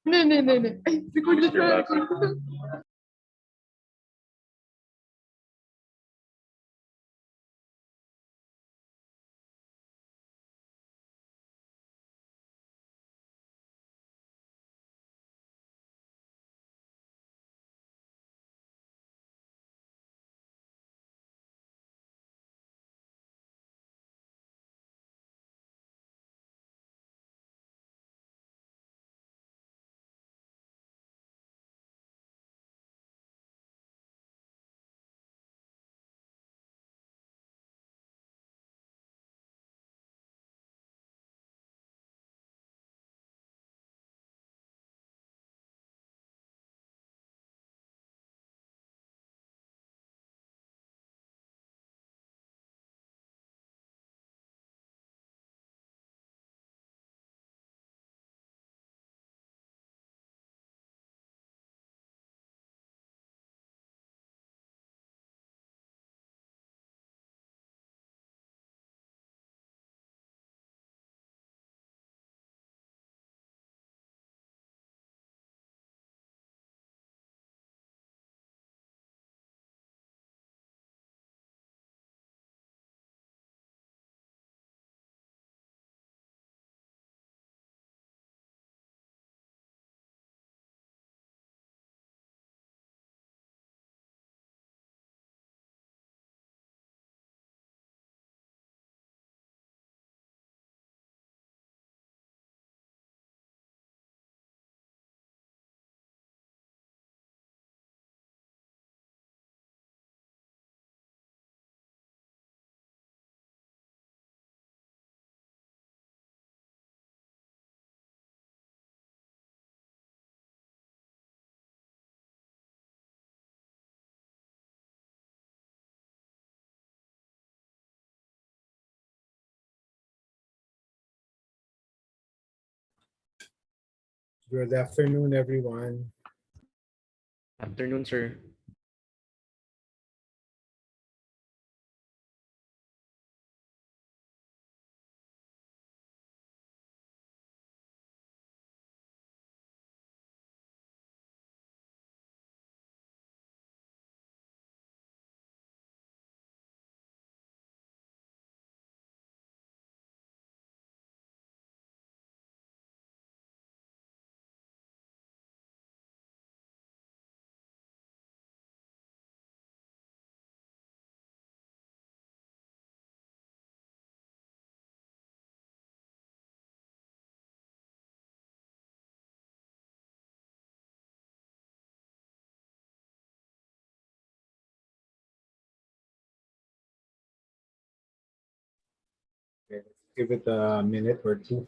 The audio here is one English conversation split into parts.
hindi, hindi, hindi. Ay, record na siya, record na. Good afternoon, everyone. Afternoon, sir. Okay, let's give it a minute or two.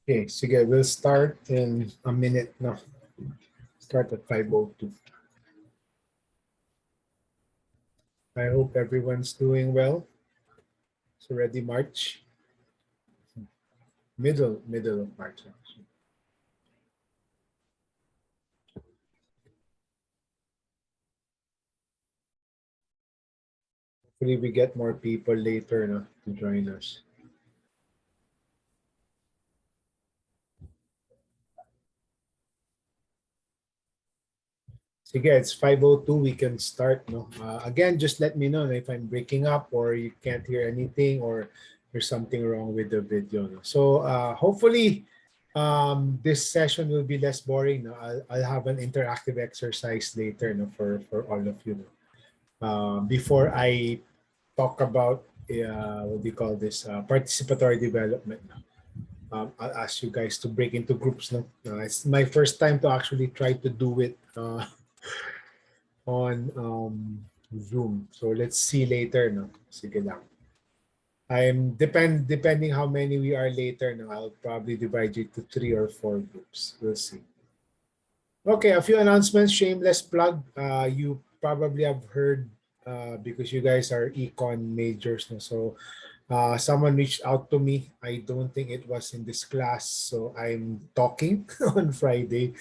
Okay, sige, we'll start in a minute now. Start at 5:02. I hope everyone's doing well. It's already March. Middle of March, actually. Hopefully we get more people later, no, to join us. Sige, it's 5:02. We can start. No? Again, just let me know if I'm breaking up or you can't hear anything or there's something wrong with the video. No? So hopefully This session will be less boring. No? I'll have an interactive exercise later, no, for all of you. No? Before I talk about what do you call this, participatory development. No? I'll ask you guys to break into groups. No? It's my first time to actually try to do it on Zoom. So let's see later. No? Sige lang. Depending how many we are later. No? I'll probably divide you to 3 or 4 groups. We'll see. Okay, a few announcements. Shameless plug. You probably have heard because you guys are econ majors. No? So someone reached out to me. I don't think it was in this class, so I'm talking on Friday.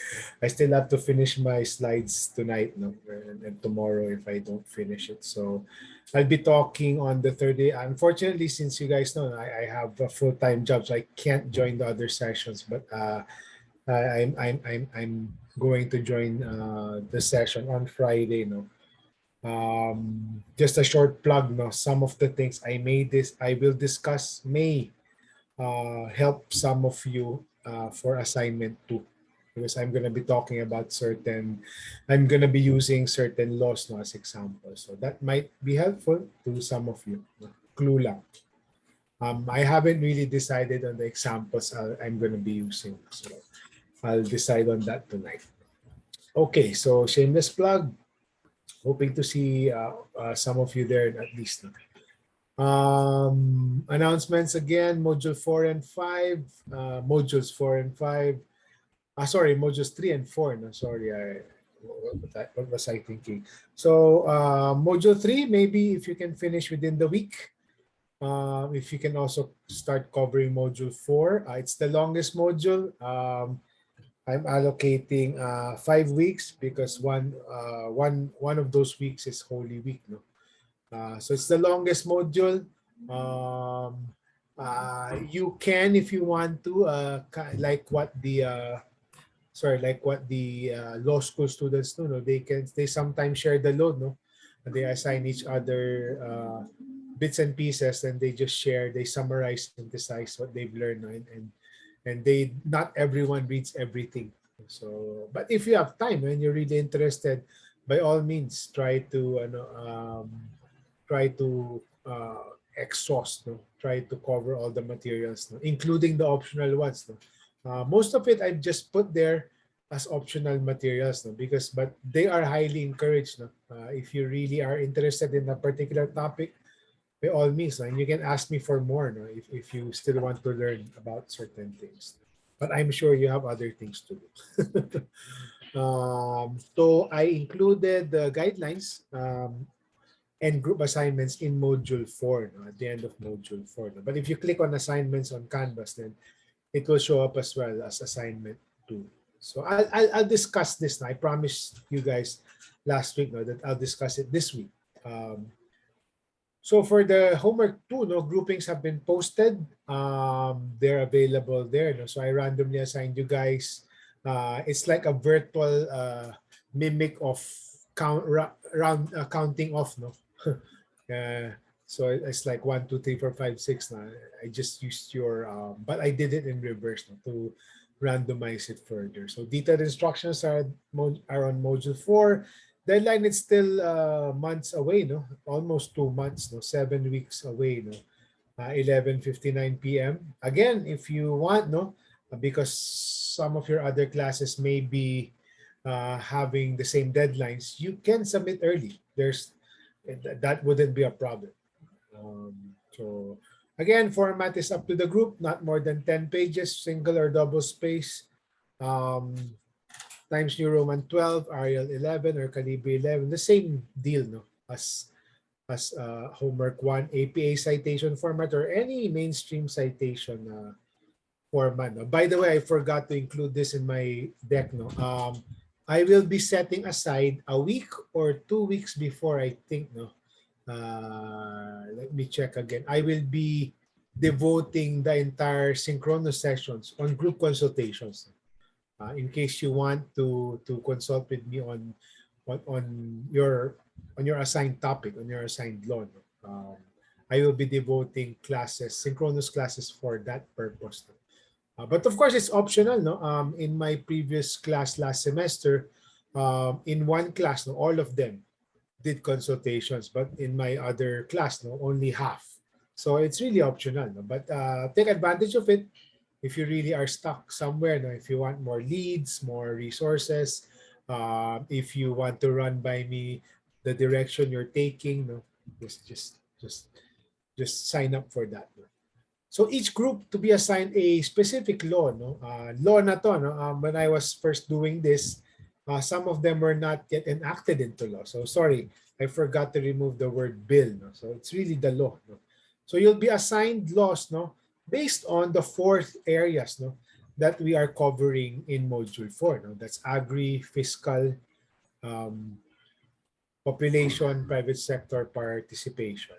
I still have to finish my slides tonight, no, and tomorrow if I don't finish it. So I'll be talking on the third day. Unfortunately, since you guys know, I have a full-time job, so I can't join the other sessions. But I'm going to join the session on Friday, no. Just a short plug, no. Some of the things I will discuss may help some of you for assignment 2, because I'm going to be talking about I'm going to be using certain laws, no, as examples. So that might be helpful to some of you. No? Clue lang. I haven't really decided on the examples I'm going to be using. So I'll decide on that tonight. Okay, so shameless plug. Hoping to see some of you there at least. Announcements again, module 4 and 5, modules 4 and 5. Sorry, modules 3 and 4. No, sorry, what was I thinking? So module 3, maybe if you can finish within the week. If you can also start covering module 4. It's the longest module. I'm allocating 5 weeks because one of those weeks is Holy Week. No? So it's the longest module. You can, if you want to, like what the law school students do. No, they sometimes share the load. No, and they assign each other bits and pieces, and they summarize, synthesize what they've learned, no? And they not everyone reads everything. So, but if you have time and you're really interested, by all means, try to exhaust, no? Try to cover all the materials, no? Including the optional ones. No? Most of it I've just put there as optional materials, no? But they are highly encouraged. No? If you really are interested in a particular topic, by all means, and you can ask me for more, no? If you still want to learn about certain things. But I'm sure you have other things to do. So I included the guidelines and group assignments in module 4, no? At the end of module 4. No? But if you click on assignments on Canvas, then it will show up as well as assignment 2. So I'll discuss this now. I promised you guys last week, no, that I'll discuss it this week. So for the homework 2, no, groupings have been posted. They're available there. No? So I randomly assigned you guys. It's like a virtual mimic of counting off. No, so it's like 1, 2, 3, 4, 5, 6. No? I just used your, but I did it in reverse, no, to randomize it further. So detailed instructions are on module 4. Deadline is still months away, no? Almost 2 months, no? 7 weeks away, no? 11:59 p.m. Again, if you want, no? Because some of your other classes may be having the same deadlines, you can submit early. That wouldn't be a problem. So again, format is up to the group, not more than 10 pages, single or double space. Times New Roman 12, Arial 11, or Calibri 11, the same deal, no, as homework 1, APA citation format or any mainstream citation format. No? By the way, I forgot to include this in my deck. No, I will be setting aside a week or 2 weeks before, I think. No, let me check again. I will be devoting the entire synchronous sessions on group consultations. In case you want to consult with me on your assigned topic, on your assigned law, I will be devoting classes, synchronous classes for that purpose. But of course, it's optional. No, in my previous class last semester, in one class, no, all of them did consultations, but in my other class, no, only half. So it's really optional. No? But take advantage of it if you really are stuck somewhere. No? If you want more leads, more resources, if you want to run by me the direction you're taking, no, just sign up for that. No? So each group to be assigned a specific law. No, law na to. No, when I was first doing this, some of them were not yet enacted into law. So sorry, I forgot to remove the word bill. No, so it's really the law. No, so you'll be assigned laws. No, based on the four areas. No, that we are covering in module 4. No, that's agri, fiscal, um, population, private sector participation.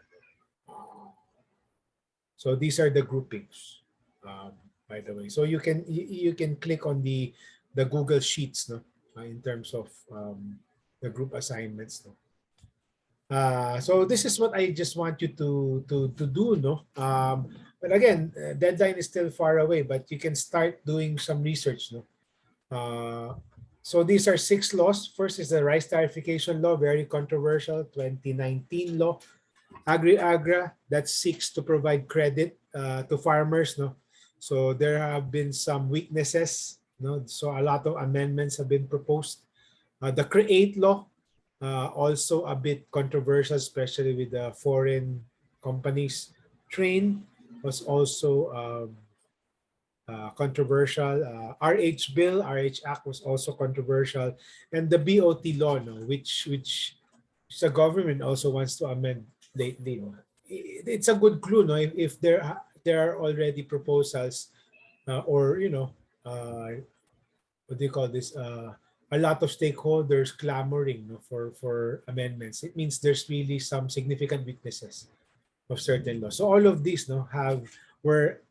So these are the groupings, by the way. So you can click on the Google Sheets, no, in terms of the group assignments, no. So this is what I just want you to do, no. But again, deadline is still far away, but you can start doing some research, no. So these are 6 laws. First is the rice tarification law, very controversial, 2019 law. Agri-Agra that seeks to provide credit to farmers. No, so there have been some weaknesses. No, so a lot of amendments have been proposed. The Create law also a bit controversial, especially with the foreign companies. Train was also controversial. RH bill, RH Act was also controversial, and the BOT law, no, which the government also wants to amend lately. No? It's a good clue, no, if there are already proposals or what do you call this? A lot of stakeholders clamoring, no, for amendments. It means there's really some significant weaknesses of certain laws. So all of these, no, were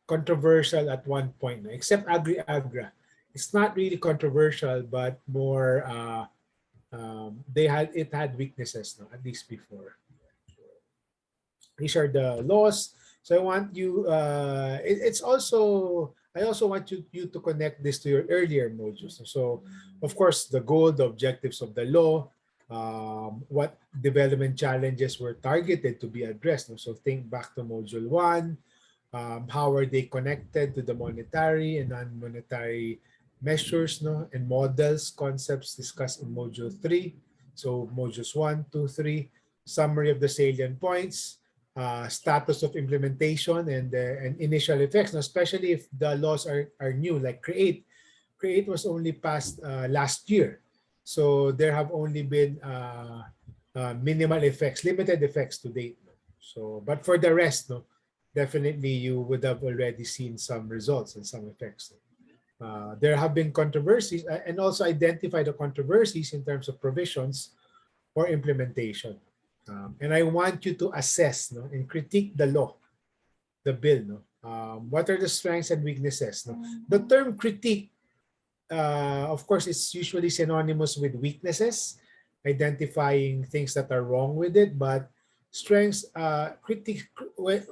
controversial at one point, no? Except Agri-Agra. It's not really controversial, but more it had weaknesses, no, at least before. These are the laws. So I want you. It's also I also want you to connect this to your earlier modules. So, of course, the goal, the objectives of the law, what development challenges were targeted to be addressed. So think back to module 1. How are they connected to the monetary and non-monetary measures, no, and models, concepts discussed in module 3. So modules 1, 2, 3, summary of the salient points, status of implementation, and initial effects, now, especially if the laws are new, like Create. Create was only passed last year. So there have only been minimal effects, limited effects to date. No? So, but for the rest, no, definitely you would have already seen some results and some effects. There have been controversies and also identify the controversies in terms of provisions or implementation. And I want you to assess, no, and critique the law, the bill. No? What are the strengths and weaknesses? No? The term critique, of course, is usually synonymous with weaknesses, identifying things that are wrong with it, but strengths, critique,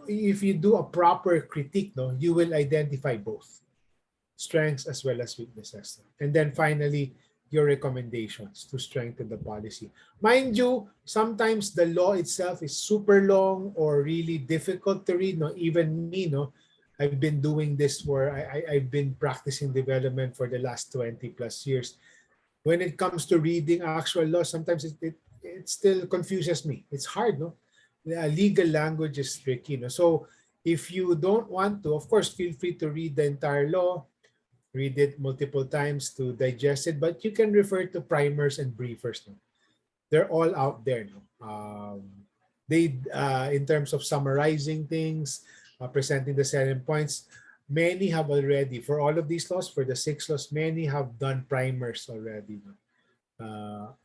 if you do a proper critique, no, you will identify both strengths as well as weaknesses. And then finally, your recommendations to strengthen the policy. Mind you, sometimes the law itself is super long or really difficult to read. No, even me, no, I've been doing this I've been practicing development for the last 20 plus years. When it comes to reading actual law, sometimes it still confuses me. It's hard, no? The legal language is tricky, no? So if you don't want to, of course, feel free to read the entire law, read it multiple times to digest it, but you can refer to primers and briefers. No? They're all out there. No? In terms of summarizing things, presenting the salient points, many have already, for all of these laws, for the 6 laws, many have done primers already. No?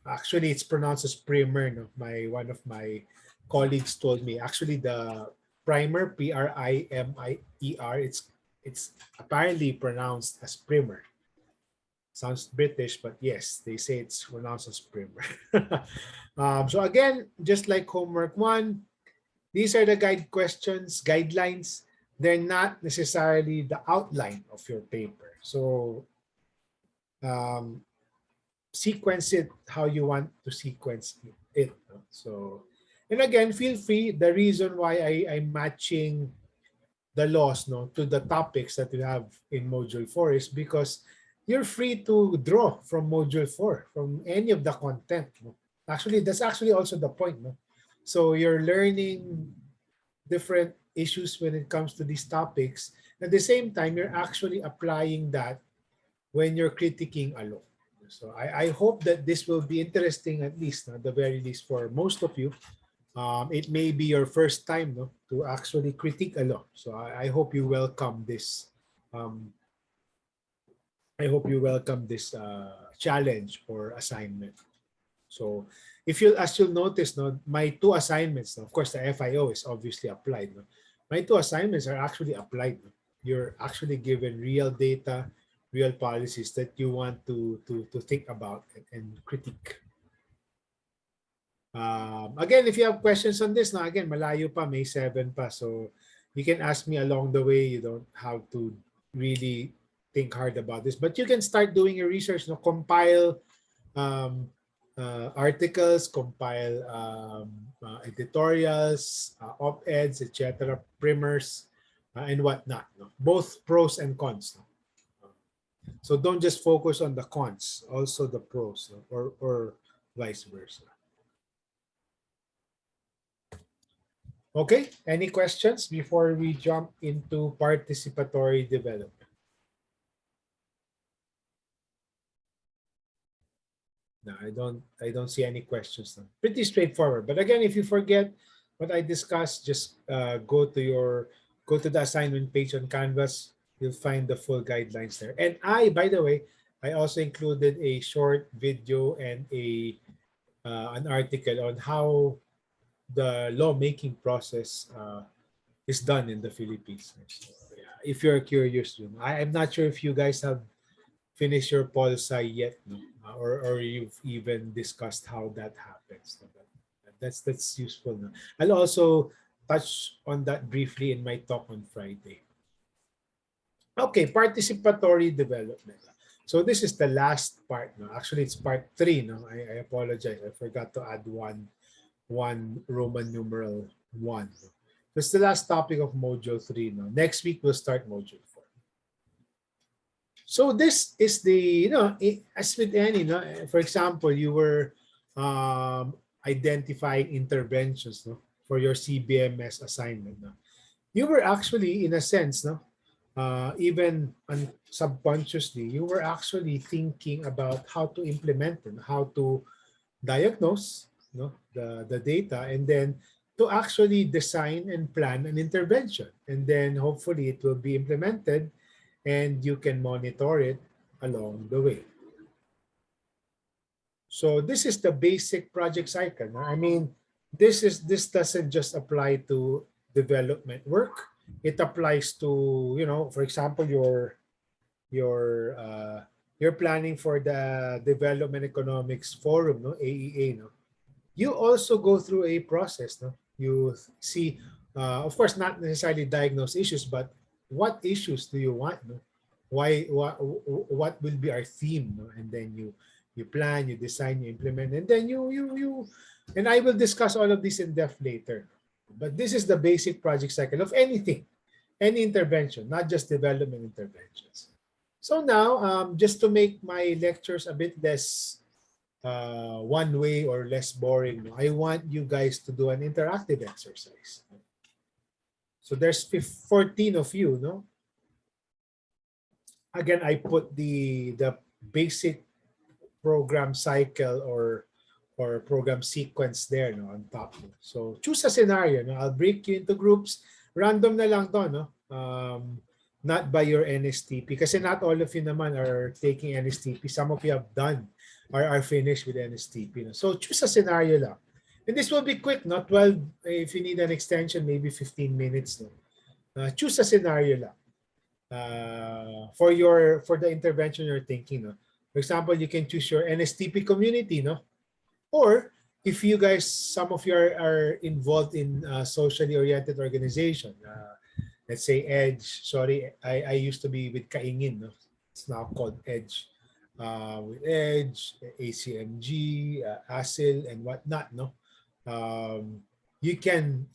Actually, it's pronounced as primer. No? One of my colleagues told me, actually, the primer, Primer, it's apparently pronounced as primer. Sounds British, but yes, they say it's pronounced as primer. So again, just like homework 1, these are the guidelines. they're not necessarily the outline of your paper. So um, sequence it how you want to sequence it. No? So, and again, feel free. The reason why I'm matching the laws no, to the topics that you have in Module 4 is because you're free to draw from Module 4, from any of the content. No? Actually, that's actually also the point. No? So you're learning different issues when it comes to these topics. At the same time, you're actually applying that when you're critiquing a law. So I hope that this will be interesting, at least, at the very least, for most of you. It may be your first time no, to actually critique a law. So I hope you welcome this. I hope you welcome this challenge or assignment. So if you, as you'll notice, no, my two assignments, no, of course, the FIO is obviously applied. No? My two assignments are actually applied. No? You're actually given real data, real policies that you want to think about and critique. Again, if you have questions on this, now again, malayo pa, May 7 pa. So you can ask me along the way. You don't have to really think hard about this. But you can start doing your research, no? Compile articles, compile editorials, op-eds, etc., primers, and whatnot. No? Both pros and cons. No? So don't just focus on the cons, also the pros, no? or vice versa. Okay, any questions before we jump into participatory development? No, I don't see any questions now. Pretty straightforward. But again, if you forget what I discussed, just go to the assignment page on Canvas. You'll find the full guidelines there. And by the way, I also included a short video and an article on how the lawmaking process is done in the Philippines. So, yeah, if you're curious, I'm not sure if you guys have finished your policy yet, no? Or you've even discussed how that happens. No? That's useful. No? I'll also touch on that briefly in my talk on Friday. Okay, participatory development. So this is the last part. No? Actually, it's part 3. No? I apologize. I forgot to add one Roman numeral 1. That's the last topic of Module 3. No? Next week, we'll start Module 4. So this is the, as with any, for example, you were identifying interventions for your CBMS assignment. No? You were actually, in a sense, even subconsciously, you were actually thinking about how to implement and how to diagnose the data, and then to actually design and plan an intervention. And then hopefully it will be implemented and you can monitor it along the way. So this is the basic project cycle. I mean, this doesn't just apply to development work. It applies to, for example, you're planning for the Development Economics Forum, AEA. You also go through a process. You see, of course, not necessarily diagnose issues, but what issues do you want? What will be our theme? And then you plan, you design, you implement, and then and I will discuss all of this in depth later. But this is the basic project cycle of anything, any intervention, not just development interventions. So now, just to make my lectures a bit less one way or less boring, I want you guys to do an interactive exercise. So there's 14 of you, Again, I put the basic program cycle or program sequence there on top. So choose a scenario. I'll break you into groups. Random na lang to, not by your NSTP. Kasi not all of you naman are taking NSTP. Some of you have done are finished with NSTP. So choose a scenario lang. And this will be quick, 12, if you need an extension, maybe 15 minutes. Choose a scenario lang. For the intervention you're thinking. For example, you can choose your NSTP community, or if you guys, some of you are involved in socially oriented organization, let's say Edge. Sorry, I used to be with Kaingin. No? It's now called Edge. With Edge, ACMG, ASIL, and whatnot. No, you can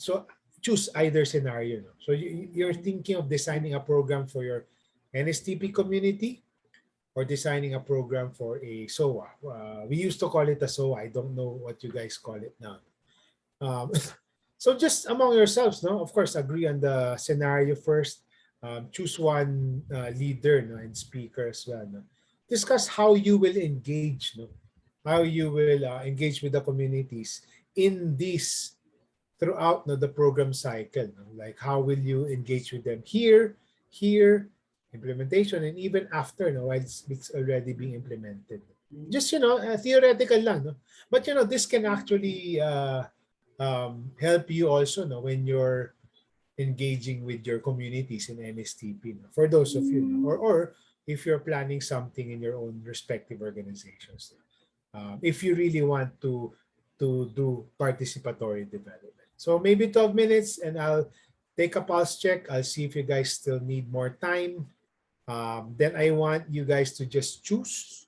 choose either scenario. No? So you're thinking of designing a program for your NSTP community or designing a program for a SOA. We used to call it a SOA. I don't know what you guys call it now. Um, so just among yourselves, no, of course, agree on the scenario first. Choose one leader, no, and speaker as well. No. Discuss how you will engage, no, how you will engage with the communities in this throughout, no, the program cycle. No? Like how will you engage with them here, implementation, and even after, no, while it's already being implemented. Just theoretical lang, no? But this can actually help you also, no, when you're engaging with your communities in NSTP. No? For those of you, no? or if you're planning something in your own respective organizations. If you really want to do participatory development. So maybe 12 minutes and I'll take a pulse check. I'll see if you guys still need more time. Then I want you guys to just choose,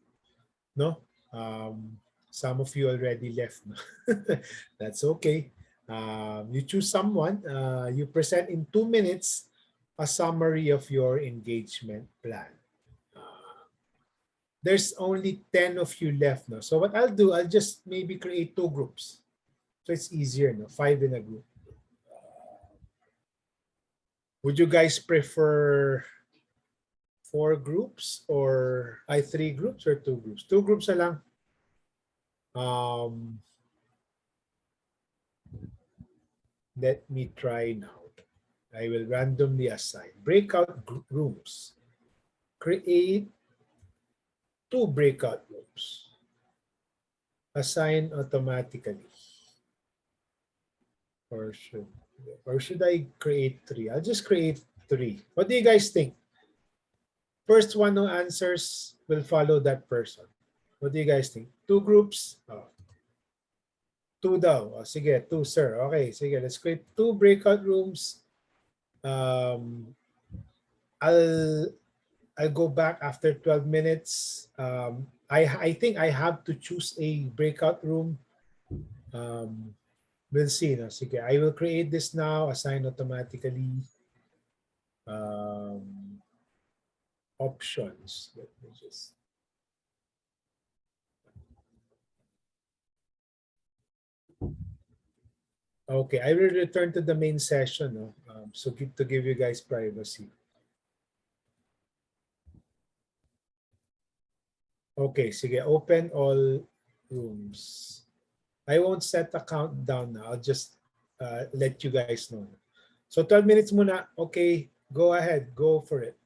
no? Some of you already left. No? That's okay. You choose someone. You present in 2 minutes a summary of your engagement plan. There's only 10 of you left. No? So what I'll do, I'll just maybe create 2 groups. So it's easier, no? 5 in a group. Would you guys prefer 4 groups or 3 groups or 2 groups? 2 groups na lang. Let me try now. I will randomly assign breakout rooms. Create 2 breakout rooms. Assign automatically. Or should I create 3? I'll just create 3. What do you guys think? First one who answers will follow that person. What do you guys think? 2 groups? Oh. 2 daw. Oh, sige, 2 sir. Okay, sige. Let's create 2 breakout rooms. I'll go back after 12 minutes. I think I have to choose a breakout room. We'll see. No? Sige, I will create this now. Assign automatically. Options. Let me just. Okay, I will return to the main session. No? So to give you guys privacy. Okay, sige, open all rooms. I won't set the countdown now. I'll just let you guys know. So 12 minutes muna. Okay, go ahead. Go for it.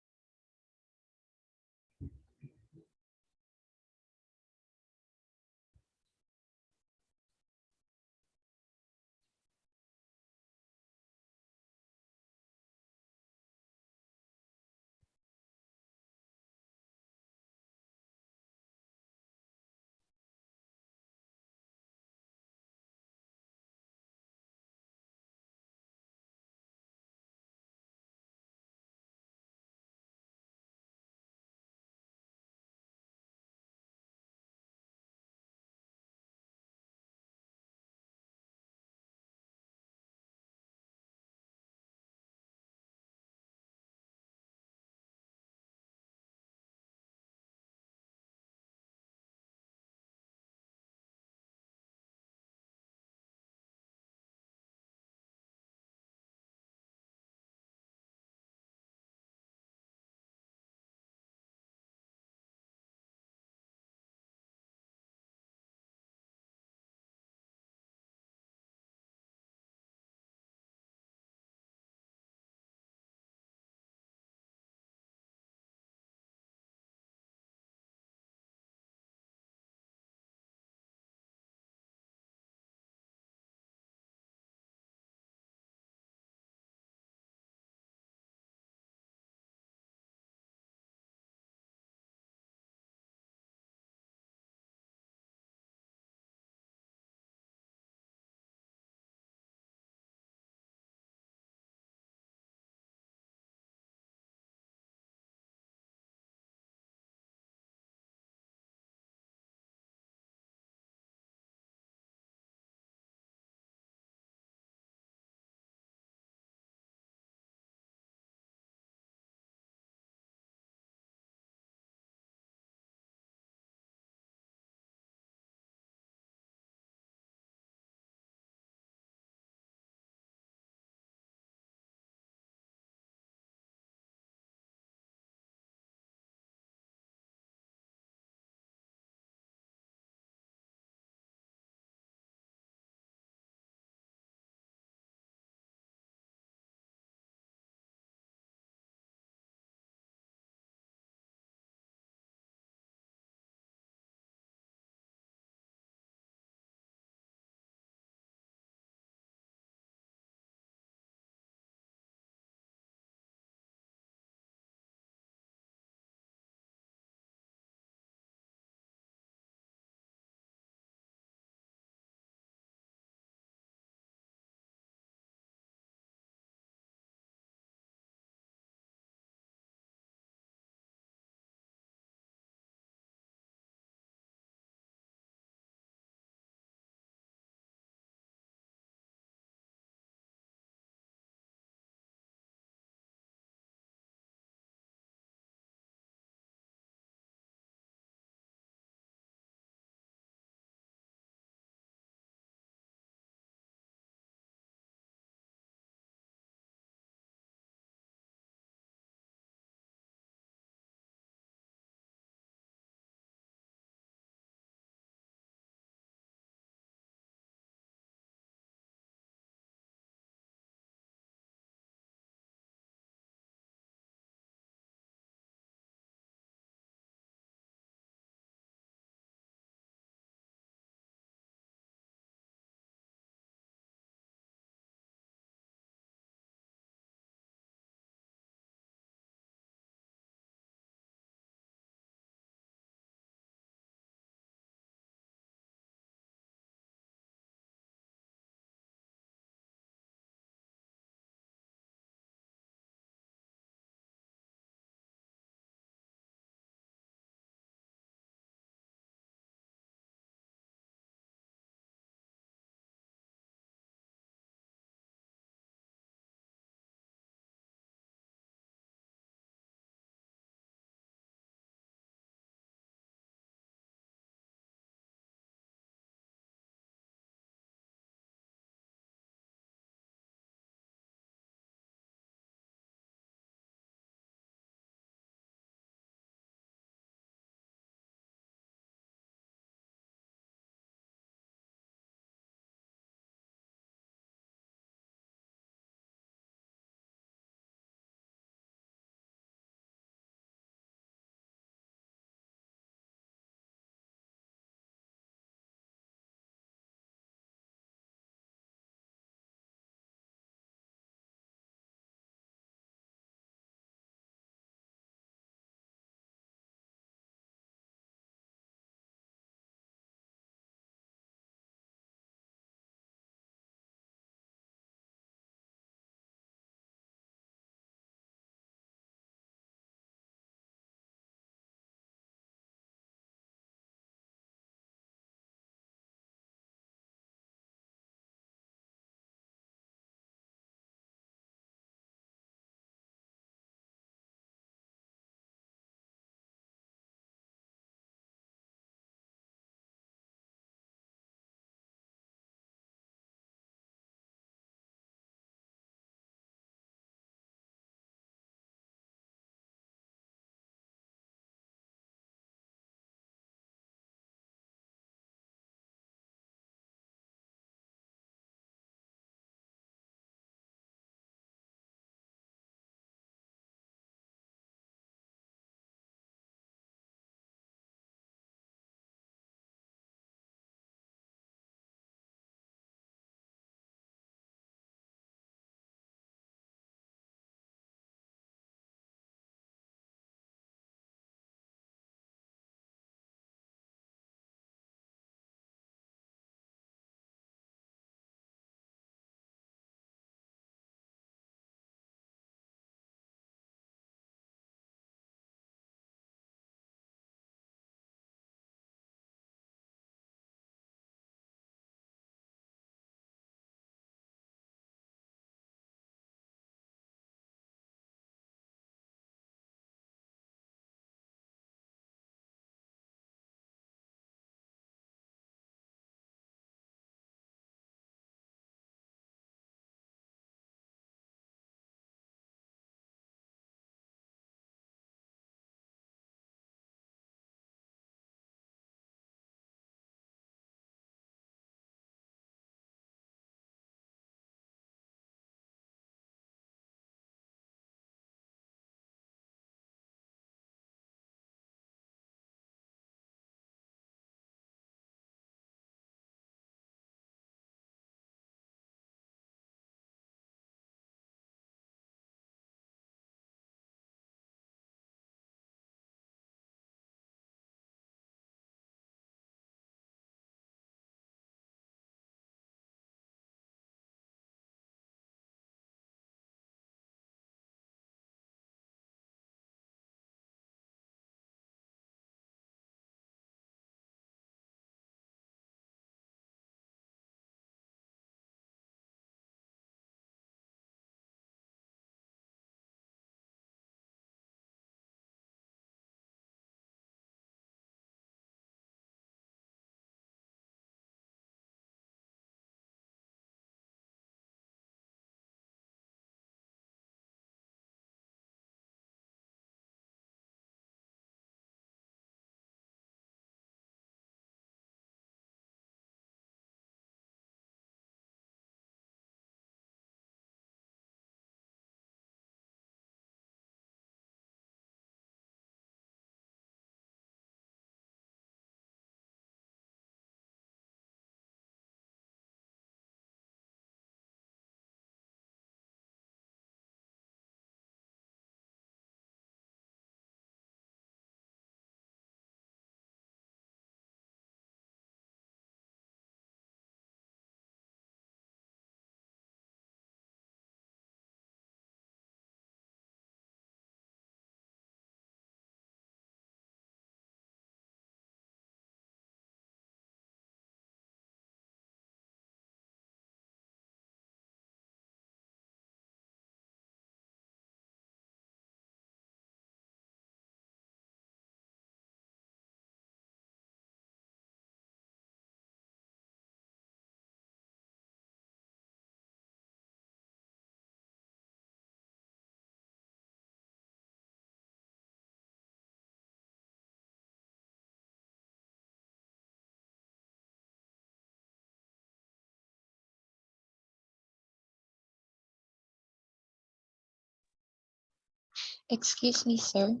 Excuse me, sir.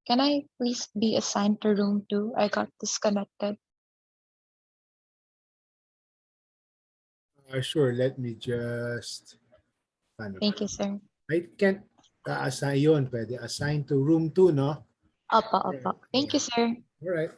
Can I please be assigned to room 2? I got disconnected. Sure, let me just ano, Thank you, sir. I can't assign yun. Pwede assign to room 2, no? Opo, Alright, opo. Thank you, yeah. sir. All right.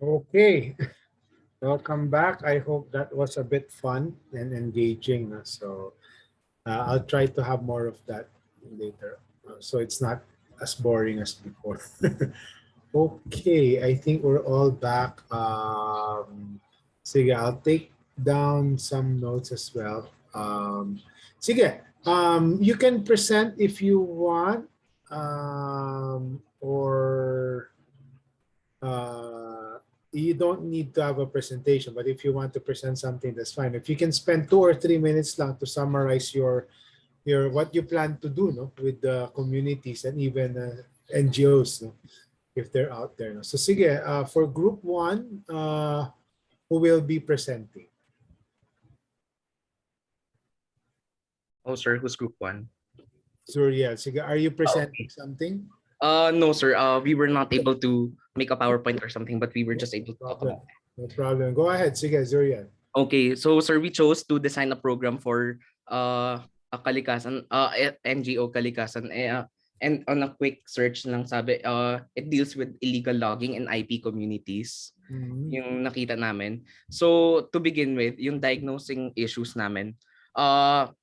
Okay, welcome back. I hope that was a bit fun and engaging. So I'll try to have more of that later, so it's not as boring as before. Okay, I think we're all back. Sige, I'll take down some notes as well. Sige, you can present if you want, or you don't need to have a presentation, but if you want to present something, that's fine. If you can spend 2 or 3 minutes lang to summarize your what you plan to do, no, with the communities and even NGOs, no, if they're out there. No? So sige, for group one, who will be presenting? Oh, sir, who's group one? Surya, sige, are you Okay. presenting something? No, sir. We were not able to make a PowerPoint or something, but we were just able to talk Problem. about it. No problem. Go ahead, sige, Surya. Okay, so sir, we chose to design a program for a kalikasan, NGO kalikasan, and on a quick search lang sabi, it deals with illegal logging in IP communities. Yung nakita namin. So to begin with, yung diagnosing issues namin, ang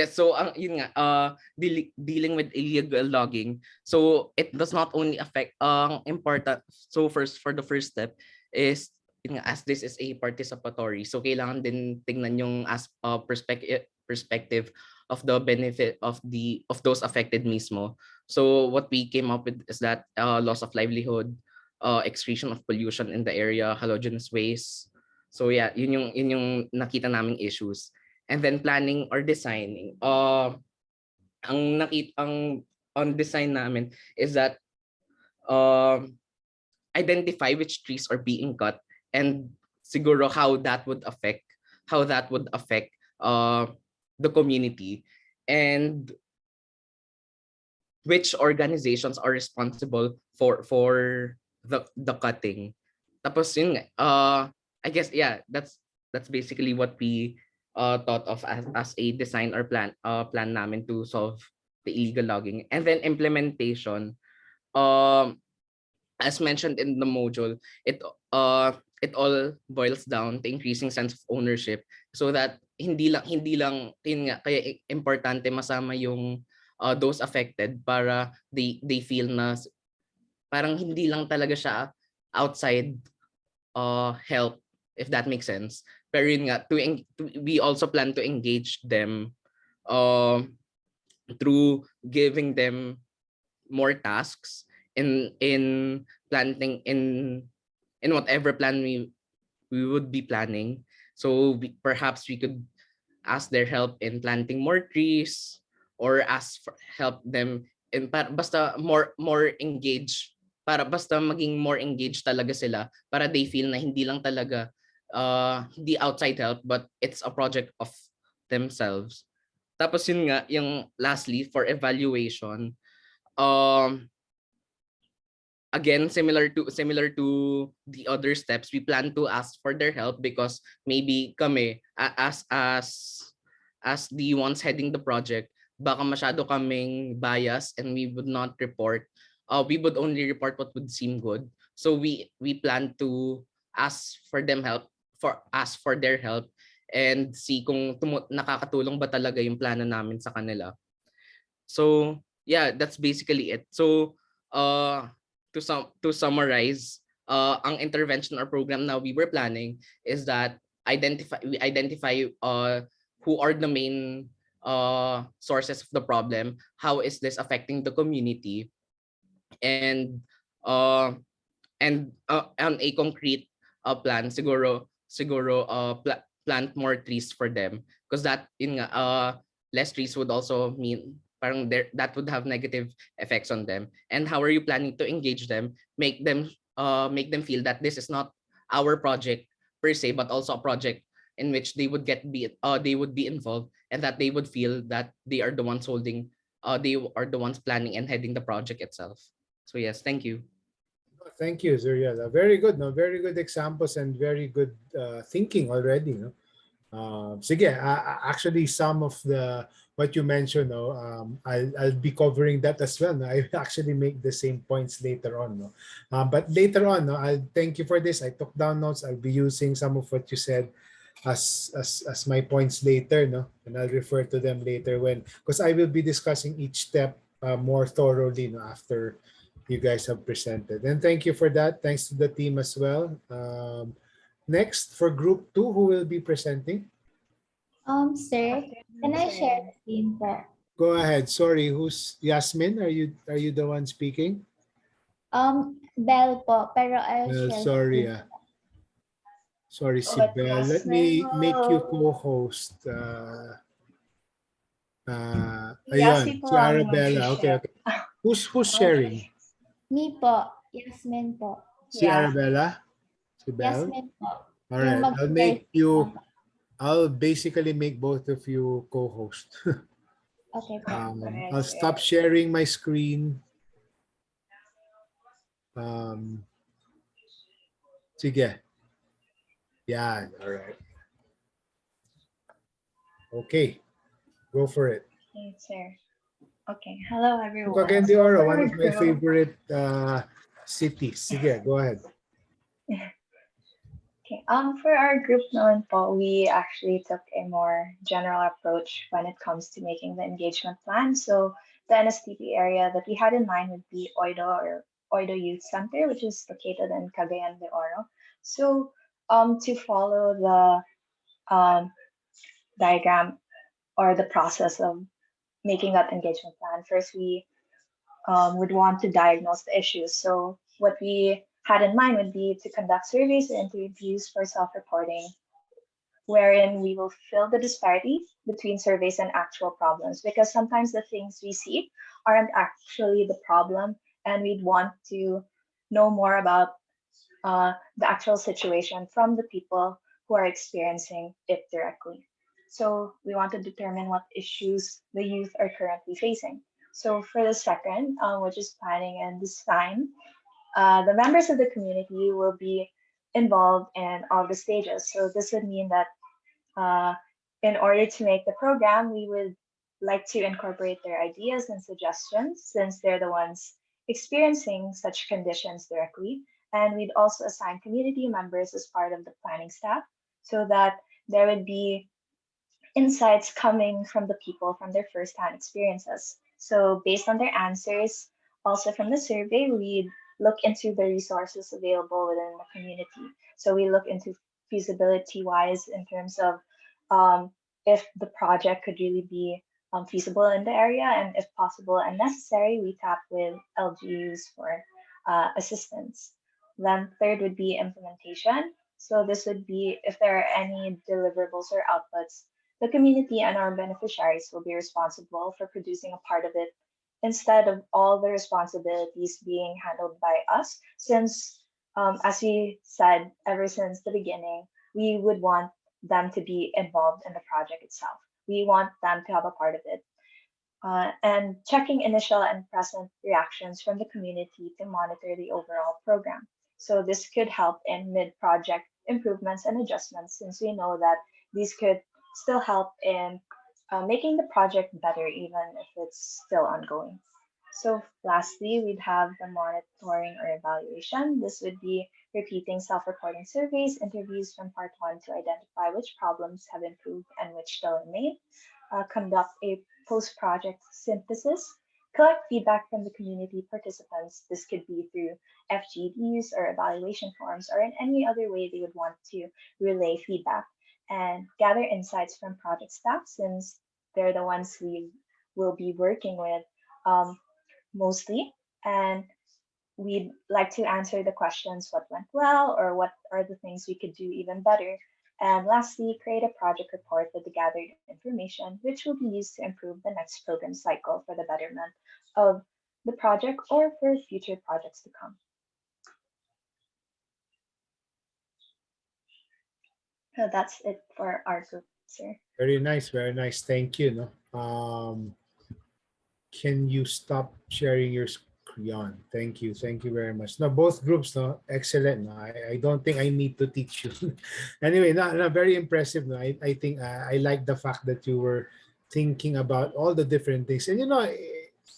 so ang yun nga, dealing with illegal logging. So it does not only affect ang important. So for the first step is yun nga, as this is a participatory, so kailangan din tingnan yung as perspective of the benefit of those affected mismo. So what we came up with is that loss of livelihood, excretion of pollution in the area, halogenous waste. So yeah, yun yung nakita naming issues. And then planning or designing. Ang on design namin is that identify which trees are being cut and siguro how that would affect the community, and which organizations are responsible for the cutting. Tapos yun nga, I guess yeah, that's basically what we thought of as a design or plan namin to solve the illegal logging. And then implementation, as mentioned in the module, it all boils down to increasing sense of ownership, so that hindi lang yun nga, kaya importante masama yung those affected para they feel na parang hindi lang talaga siya outside help, if that makes sense. Pero yun nga, we also plan to engage them through giving them more tasks in planting in whatever plan we would be planning. So perhaps we could ask their help in planting more trees, or ask for help them in basta more engaged, para basta maging more engaged talaga sila, para they feel na hindi lang talaga hindi outside help, but it's a project of themselves. Tapos yun nga, yung lastly for evaluation, again, similar to the other steps, we plan to ask for their help because maybe kami as the ones heading the project, baka masyado kaming bias and we would not report. We would only report what would seem good. So we plan to ask for their help and see kung nakakatulong ba talaga yung plano namin sa kanila. So yeah, that's basically it. So to summarize, ang intervention or program na we were planning is that we identify who are the main sources of the problem, how is this affecting the community, and on a concrete plan, siguro plant more trees for them, because that in nga, less trees would also mean parang that would have negative effects on them. And how are you planning to engage them, make them feel that this is not our project per se, but also a project in which they would be involved, and that they would feel that they are the ones planning and heading the project itself. So yes, thank you. Thank you, Surya. Very good. No, very good examples and very good thinking already. No, Sige, actually, some of the what you mentioned, no, I'll be covering that as well. No? I actually make the same points later on. No? But later on, no, I thank you for this. I took down notes. I'll be using some of what you said as my points later, no, and I'll refer to them later when because I will be discussing each step more thoroughly, no, after you guys have presented. And thank you for that. Thanks to the team as well. Next, for group 2, who will be presenting? Sir, can I share the screen po? Go ahead. Sorry, who's Yasmin? Are you the one speaking? Bell po, pero I'll Well, share sorry. screen. Sorry, si But Belle. Let me make you co-host. Ayun, Yasi po si ang Arabella. Okay, mag-share. okay. Who's sharing? Me po, Yasmin po. Si Arabella? Si Belle? Yasmin po. All Yung right. mag-share screen po. I'll basically make both of you co-host. Okay po. I'll stop sharing my screen. Sige. Yeah, all right. Okay, go for it. Okay, sir. Okay, hello everyone. Cagayan de Oro, one of my favorite cities. Sige, go ahead. Okay, for our group naman po, we actually took a more general approach when it comes to making the engagement plan. So the NSTP area that we had in mind would be Oido or Oido Youth Center, which is located in Cagayan de Oro. So to follow the diagram or the process of making that engagement plan, first we would want to diagnose the issues. So what we had in mind would be to conduct surveys and interviews for self-reporting, wherein we will fill the disparity between surveys and actual problems, because sometimes the things we see aren't actually the problem, and we'd want to know more about the actual situation from the people who are experiencing it directly. So we want to determine what issues the youth are currently facing. So for the second, which is planning and design, the members of the community will be involved in all the stages. So this would mean that uh, in order to make the program, we would like to incorporate their ideas and suggestions since they're the ones experiencing such conditions directly. And we'd also assign community members as part of the planning staff so that there would be insights coming from the people from their firsthand experiences. So, based on their answers, also from the survey, we look into the resources available within the community. So, we look into feasibility wise in terms of if the project could really be feasible in the area, and if possible and necessary, we tap with LGUs for assistance. Then, third would be implementation. So, this would be if there are any deliverables or outputs, the community and our beneficiaries will be responsible for producing a part of it instead of all the responsibilities being handled by us. Since, as we said ever since the beginning, we would want them to be involved in the project itself. We want them to have a part of it. And checking initial and present reactions from the community to monitor the overall program. So this could help in mid-project improvements and adjustments, since we know that these could still help in making the project better even if it's still ongoing. So lastly, we'd have the monitoring or evaluation. This would be repeating self-reporting surveys, interviews from part one to identify which problems have improved and which still remain, conduct a post-project synthesis, collect feedback from the community participants. This could be through FGDs or evaluation forms or in any other way they would want to relay feedback, and gather insights from project staff since they're the ones we will be working with mostly. And we'd like to answer the questions what went well or what are the things we could do even better. And lastly, create a project report with the gathered information, which will be used to improve the next program cycle for the betterment of the project or for future projects to come. So that's it for our group, sir. Very nice, very nice. Thank you. No, can you stop sharing your Yon. Thank you. Thank you very much. No, both groups, no, excellent. No, I don't think I need to teach you. Anyway, no, no, very impressive. No, I think I like the fact that you were thinking about all the different things. And you know,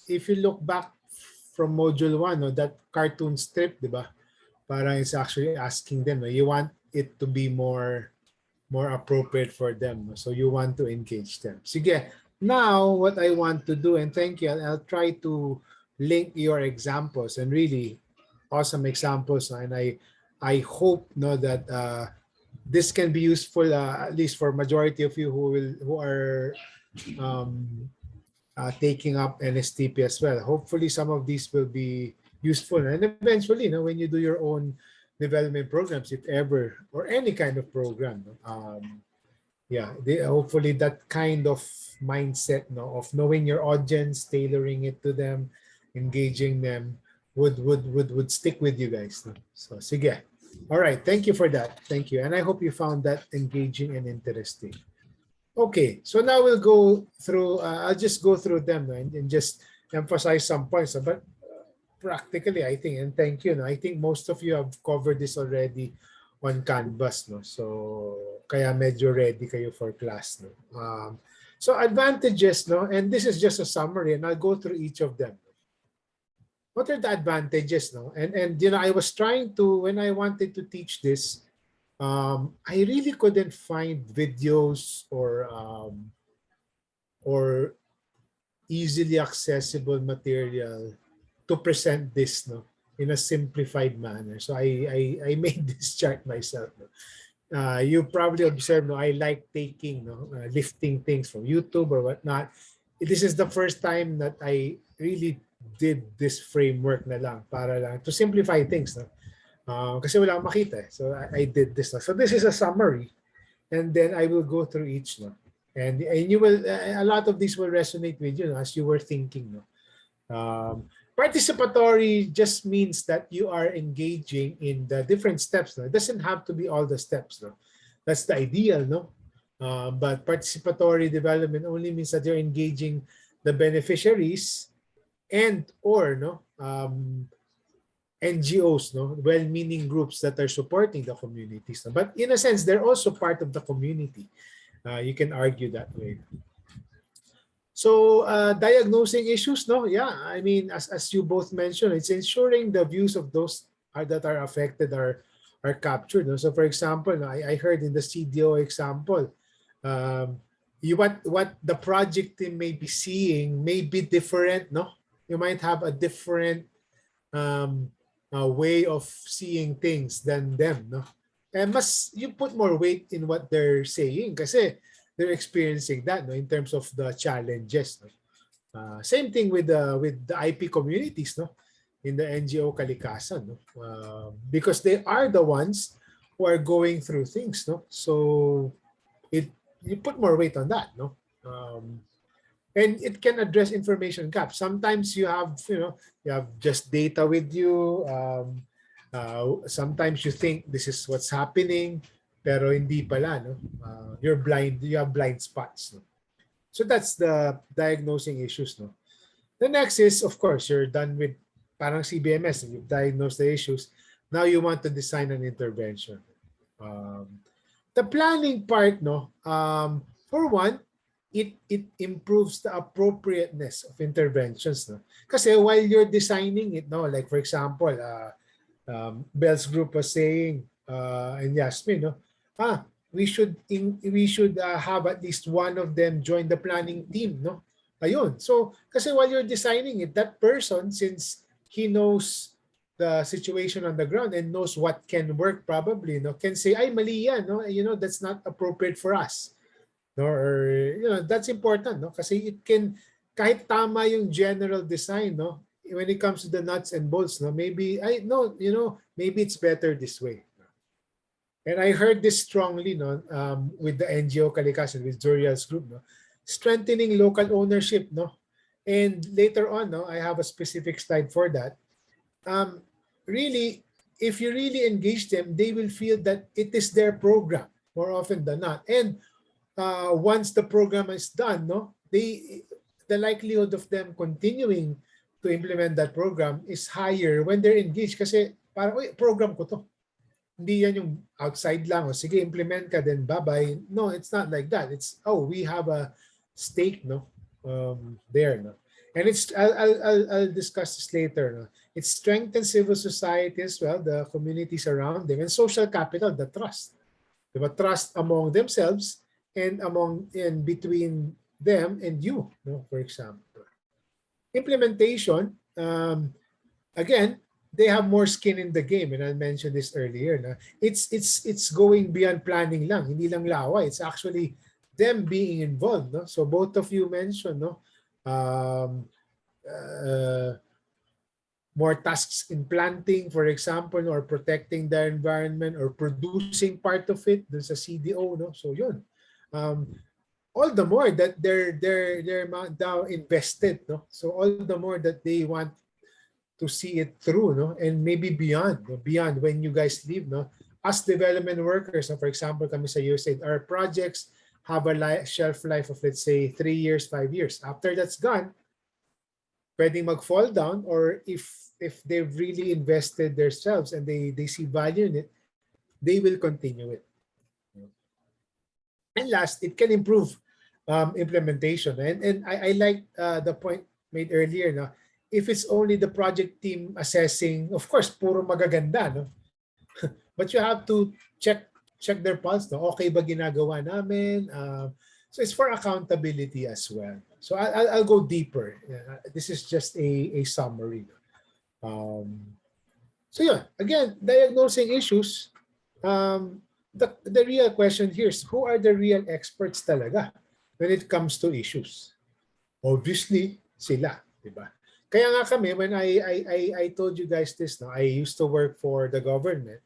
if you look back from module one, no, that cartoon strip, di ba? Parang it's actually asking them, no, you want it to be more appropriate for them. No? So you want to engage them. Sige, now what I want to do, and thank you, and I'll try to link your examples and really awesome examples. No? And I hope no that this can be useful at least for majority of you who are um, taking up NSTP as well. Hopefully, some of these will be useful, and eventually, you know, when you do your own development programs, if ever, or any kind of program, yeah, hopefully that kind of mindset, no, of knowing your audience, tailoring it to them, engaging them, would stick with you guys. No? So, sige. All right, thank you for that. Thank you, and I hope you found that engaging and interesting. Okay, so now we'll go through, I'll just go through them and just emphasize some points. But practically, I think, and thank you, no, I think most of you have covered this already on Canvas. No? So, kaya medyo ready kayo for class. No? So, advantages, no? And this is just a summary, and I'll go through each of them. What are the advantages? No? And you know, I was trying to, when I wanted to teach this, I really couldn't find videos or easily accessible material to present this, no, in a simplified manner. So I made this chart myself. No? You probably observed, no, I like taking, no, lifting things from YouTube or whatnot. This is the first time that I really did this framework na lang para lang to simplify things. No? Kasi wala akong makita. So I did this. No? So this is a summary, and then I will go through each. No? And you will, a lot of these will resonate with you, no, as you were thinking. No? Participatory just means that you are engaging in the different steps. No? It doesn't have to be all the steps. No? That's the ideal. No? But participatory development only means that you're engaging the beneficiaries and or no NGOs, no, well-meaning groups that are supporting the communities. No? But in a sense, they're also part of the community. You can argue that way. So diagnosing issues, no, yeah, I mean, as you both mentioned, it's ensuring the views of those that are affected are captured. No? So for example, no, I heard in the CDO example, what the project team may be seeing may be different. No, you might have a different way of seeing things than them. No, and you put more weight in what they're saying kasi they're experiencing that, no, in terms of the challenges. No? Same thing with the IP communities, no, in the NGO kalikasan, no, because they are the ones who are going through things, no. So you put more weight on that, no, and it can address information gaps. Sometimes you have just data with you. Sometimes you think this is what's happening. Pero hindi pala, no? You're blind, you have blind spots. No? So that's the diagnosing issues. No? The next is, of course, you're done with parang CBMS. You've diagnosed the issues. Now you want to design an intervention. The planning part, no, for one, it improves the appropriateness of interventions. No? Kasi while you're designing it, no, like for example, Bell's group was saying, and Yasmin, no, we should have at least one of them join the planning team, no? Ayun. So, kasi while you're designing it, that person, since he knows the situation on the ground and knows what can work probably, no, can say, ay, mali yan, no? That's not appropriate for us. No? Or, that's important, no? Kasi it can, kahit tama yung general design, no? When it comes to the nuts and bolts, no? Maybe, maybe it's better this way. And I heard this strongly, no, with the NGO Kalikasan, with Zuriel's group, no, strengthening local ownership, no, and later on, no, I have a specific slide for that. Really, if you really engage them, they will feel that it is their program more often than not. And once the program is done, no, the likelihood of them continuing to implement that program is higher when they're engaged kasi parang, uy, program ko to. Hindi yan yung outside lang. O sige, implement ka, then bye-bye. No, it's not like that. It's, oh, we have a stake, no? There, no? And it's, I'll discuss this later, no? It strengthens civil society as well, the communities around them, and social capital, the trust. Diba? Trust among themselves and between them and you, no? For example. Implementation, again, they have more skin in the game, and I mentioned this earlier. No? It's going beyond planning lang, hindi lang laway. It's actually them being involved. No? So both of you mentioned, no, more tasks in planting, for example, or protecting the environment, or producing part of it. There's a CDO, no. So yun. All the more that they're now invested, no. So all the more that they want to see it through, no, and maybe beyond, no? Beyond when you guys leave, no. As development workers, no, for example, kami sa USAID, our projects have a shelf life of, let's say, 3 years, 5 years. After that's gone, pwedeng mag-fall down, or if they've really invested themselves and they see value in it, they will continue it. And last, it can improve implementation. And I like the point made earlier. No? If it's only the project team assessing, of course, puro magaganda. No? But you have to check their pulse. No? Okay ba ginagawa namin? So it's for accountability as well. So I'll go deeper. This is just a summary. So yeah, again, diagnosing issues. The real question here is, who are the real experts talaga when it comes to issues? Obviously, sila, diba? Kaya nga kami, when I told you guys this, no, I used to work for the government.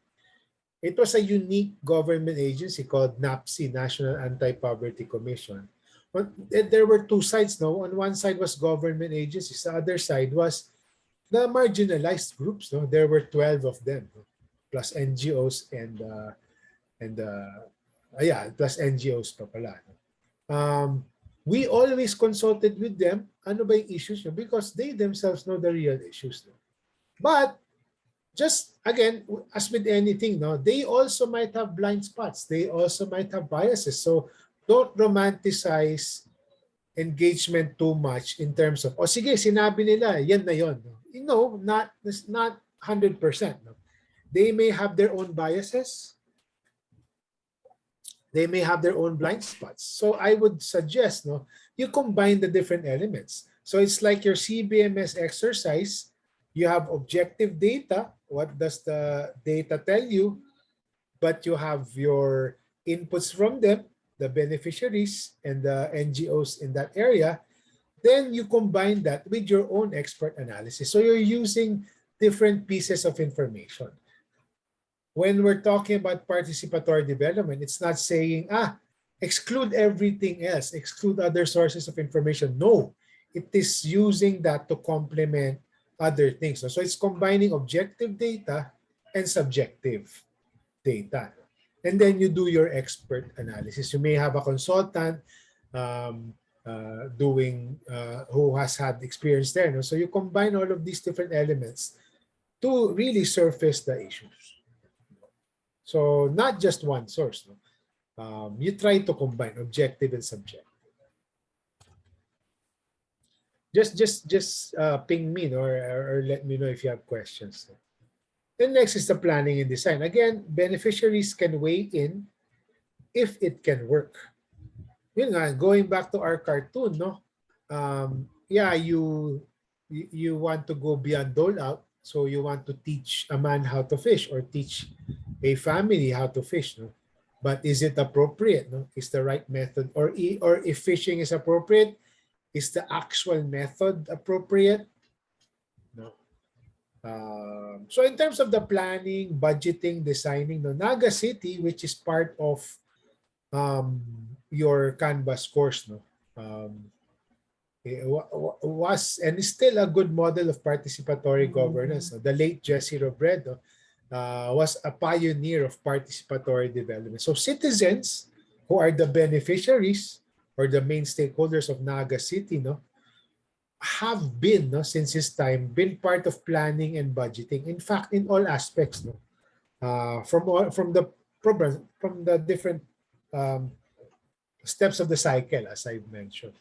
It was a unique government agency called NAPC, National Anti-Poverty Commission. But there were two sides, no? On one side was government agencies, the other side was the marginalized groups. No, there were 12 of them, no? Plus NGOs and plus NGOs pa pala. We always consulted with them. Ano ba yung issues nyo? Because they themselves know the real issues. No? But just again, as with anything, no, they also might have blind spots. They also might have biases. So don't romanticize engagement too much in terms of, oh sige, sinabi nila, yan na yon. You know, not 100%. No? They may have their own biases. They may have their own blind spots. So I would suggest, no, you combine the different elements. So it's like your CBMS exercise. You have objective data. What does the data tell you? But you have your inputs from them, the beneficiaries and the NGOs in that area. Then you combine that with your own expert analysis. So you're using different pieces of information. When we're talking about participatory development, it's not saying, exclude everything else, exclude other sources of information. No, it is using that to complement other things. So it's combining objective data and subjective data. And then you do your expert analysis. You may have a consultant who has had experience there. No? So you combine all of these different elements to really surface the issues. So not just one source. No? You try to combine objective and subjective. Just ping me, no? or let me know if you have questions. Then next is the planning and design. Again, beneficiaries can weigh in if it can work. Yun nga, going back to our cartoon, no? You want to go beyond dole out, so you want to teach a man how to fish or teach a family how to fish, no? But is it appropriate? No? Is the right method, or if fishing is appropriate, is the actual method appropriate? No. So in terms of the planning, budgeting, designing, no, Naga City, which is part of your Canvas course, no, was and is still a good model of participatory governance. No? The late Jesse Robredo was a pioneer of participatory development. So citizens who are the beneficiaries or the main stakeholders of Naga City, no, have been, no, since his time, been part of planning and budgeting. In fact, in all aspects, no, from the program, from the different um, steps of the cycle, as I mentioned.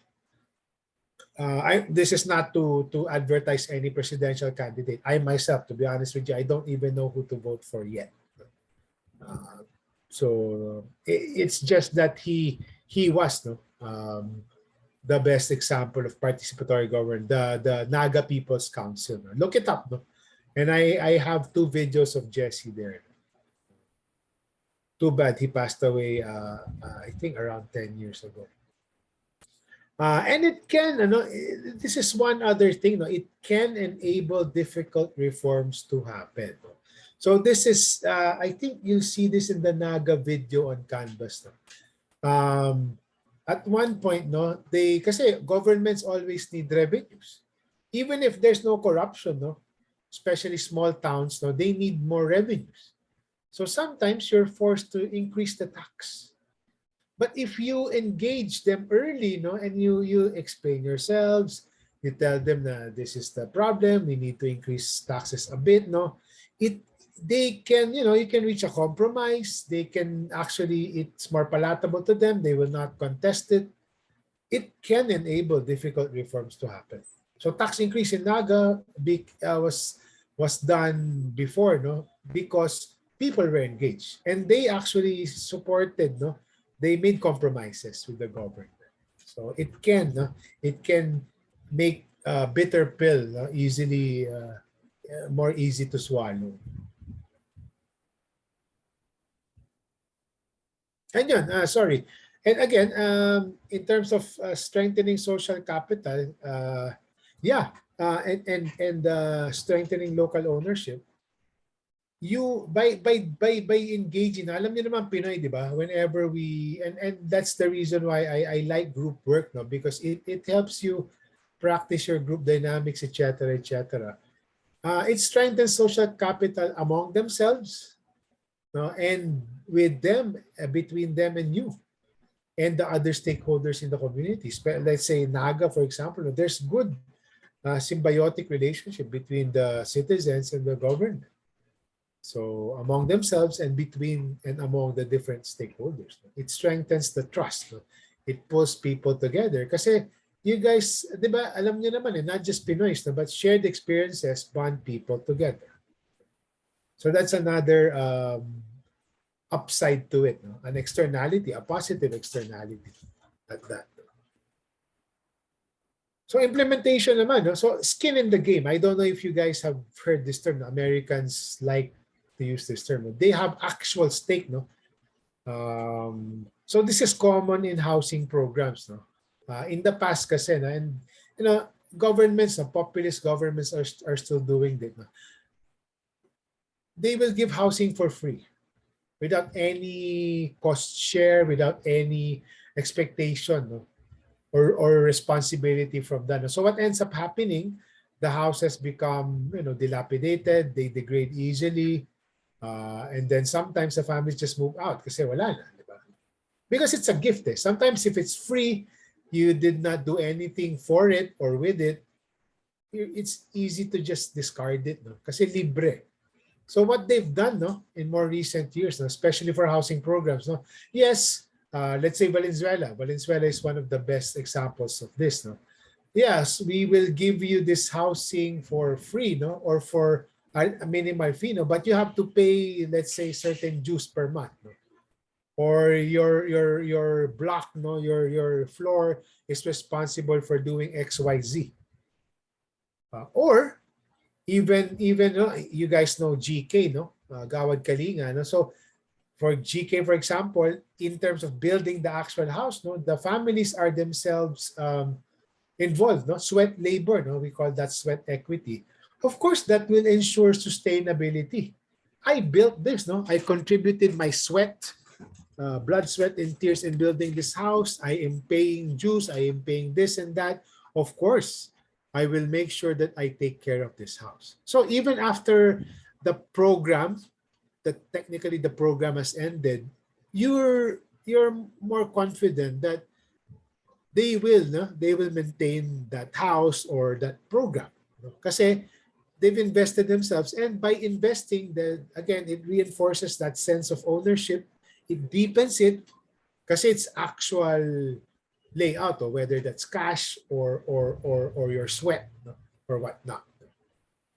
This is not to advertise any presidential candidate. I myself, to be honest with you, I don't even know who to vote for yet. So it's just that he was, no, the best example of participatory government, the Naga People's Council. No? Look it up, no? And I have 2 videos of Jesse there. Too bad he passed away. I think around 10 years ago. And it can, this is one other thing, no, it can enable difficult reforms to happen. No? So this is, I think you'll see this in the Naga video on Canvas. No? At one point, no, kasi governments always need revenues. Even if there's no corruption, no, especially small towns, no, they need more revenues. So sometimes you're forced to increase the tax. But if you engage them early, no, and you explain yourselves, you tell them that this is the problem, we need to increase taxes a bit, no, they can, you can reach a compromise. They can actually, it's more palatable to them. They will not contest it. It can enable difficult reforms to happen. So tax increase in Naga was done before, no, because people were engaged and they actually supported, no, they made compromises with the government. So it can, no, it can make a bitter pill, no, easily more easy to swallow. And yun, sorry. And again, in terms of strengthening social capital, yeah, and strengthening local ownership, you by engaging, alam niyo naman Pinoy, di ba? Whenever we and that's the reason why I like group work, no, because it helps you practice your group dynamics, etc., etc. It strengthens social capital among themselves, no, and with them, between them and you and the other stakeholders in the community. Let's say Naga, for example, there's good symbiotic relationship between the citizens and the government. So among themselves and between and among the different stakeholders. It strengthens the trust. It pulls people together. Kasi you guys, di ba, alam niyo naman, not just Pinoys, but shared experiences bond people together. So that's another upside to it, no? An externality, a positive externality at that. So implementation naman, no? So skin in the game. I don't know if you guys have heard this term. No? Americans like to use this term. No? They have actual stake, no? So this is common in housing programs, no? In the past kasi, no? And governments, no? Populist governments are still doing that. No? They will give housing for free, without any cost share, without any expectation, no? or responsibility from that. So what ends up happening, the houses become dilapidated, they degrade easily, and then sometimes the families just move out kasi wala na, di ba? Because it's a gift. Sometimes if it's free, you did not do anything for it or with it, it's easy to just discard it, no? Kasi libre. So what they've done, no, in more recent years, no, especially for housing programs, no, yes, let's say Valenzuela. Valenzuela is one of the best examples of this, no. Yes, we will give you this housing for free, no, or for a minimal fee, no, but you have to pay, let's say, certain dues per month, no, or your block, no, your floor is responsible for doing X, Y, Z, or even you guys know GK, no, Gawad Kalinga, no. So for GK, for example, in terms of building the actual house, no, the families are themselves involved, no, sweat labor, no, we call that sweat equity. Of course, that will ensure sustainability. I built this, no, I contributed my sweat, blood, sweat, and tears in building this house. I am paying dues, I am paying this and that. Of course, I will make sure that I take care of this house. So even after the program, that technically the program has ended, you're more confident that they will, no? They will maintain that house or that program. No? Kasi they've invested themselves, and by investing, again, it reinforces that sense of ownership. It deepens it kasi it's actual layout, or whether that's cash or your sweat, no? Or whatnot.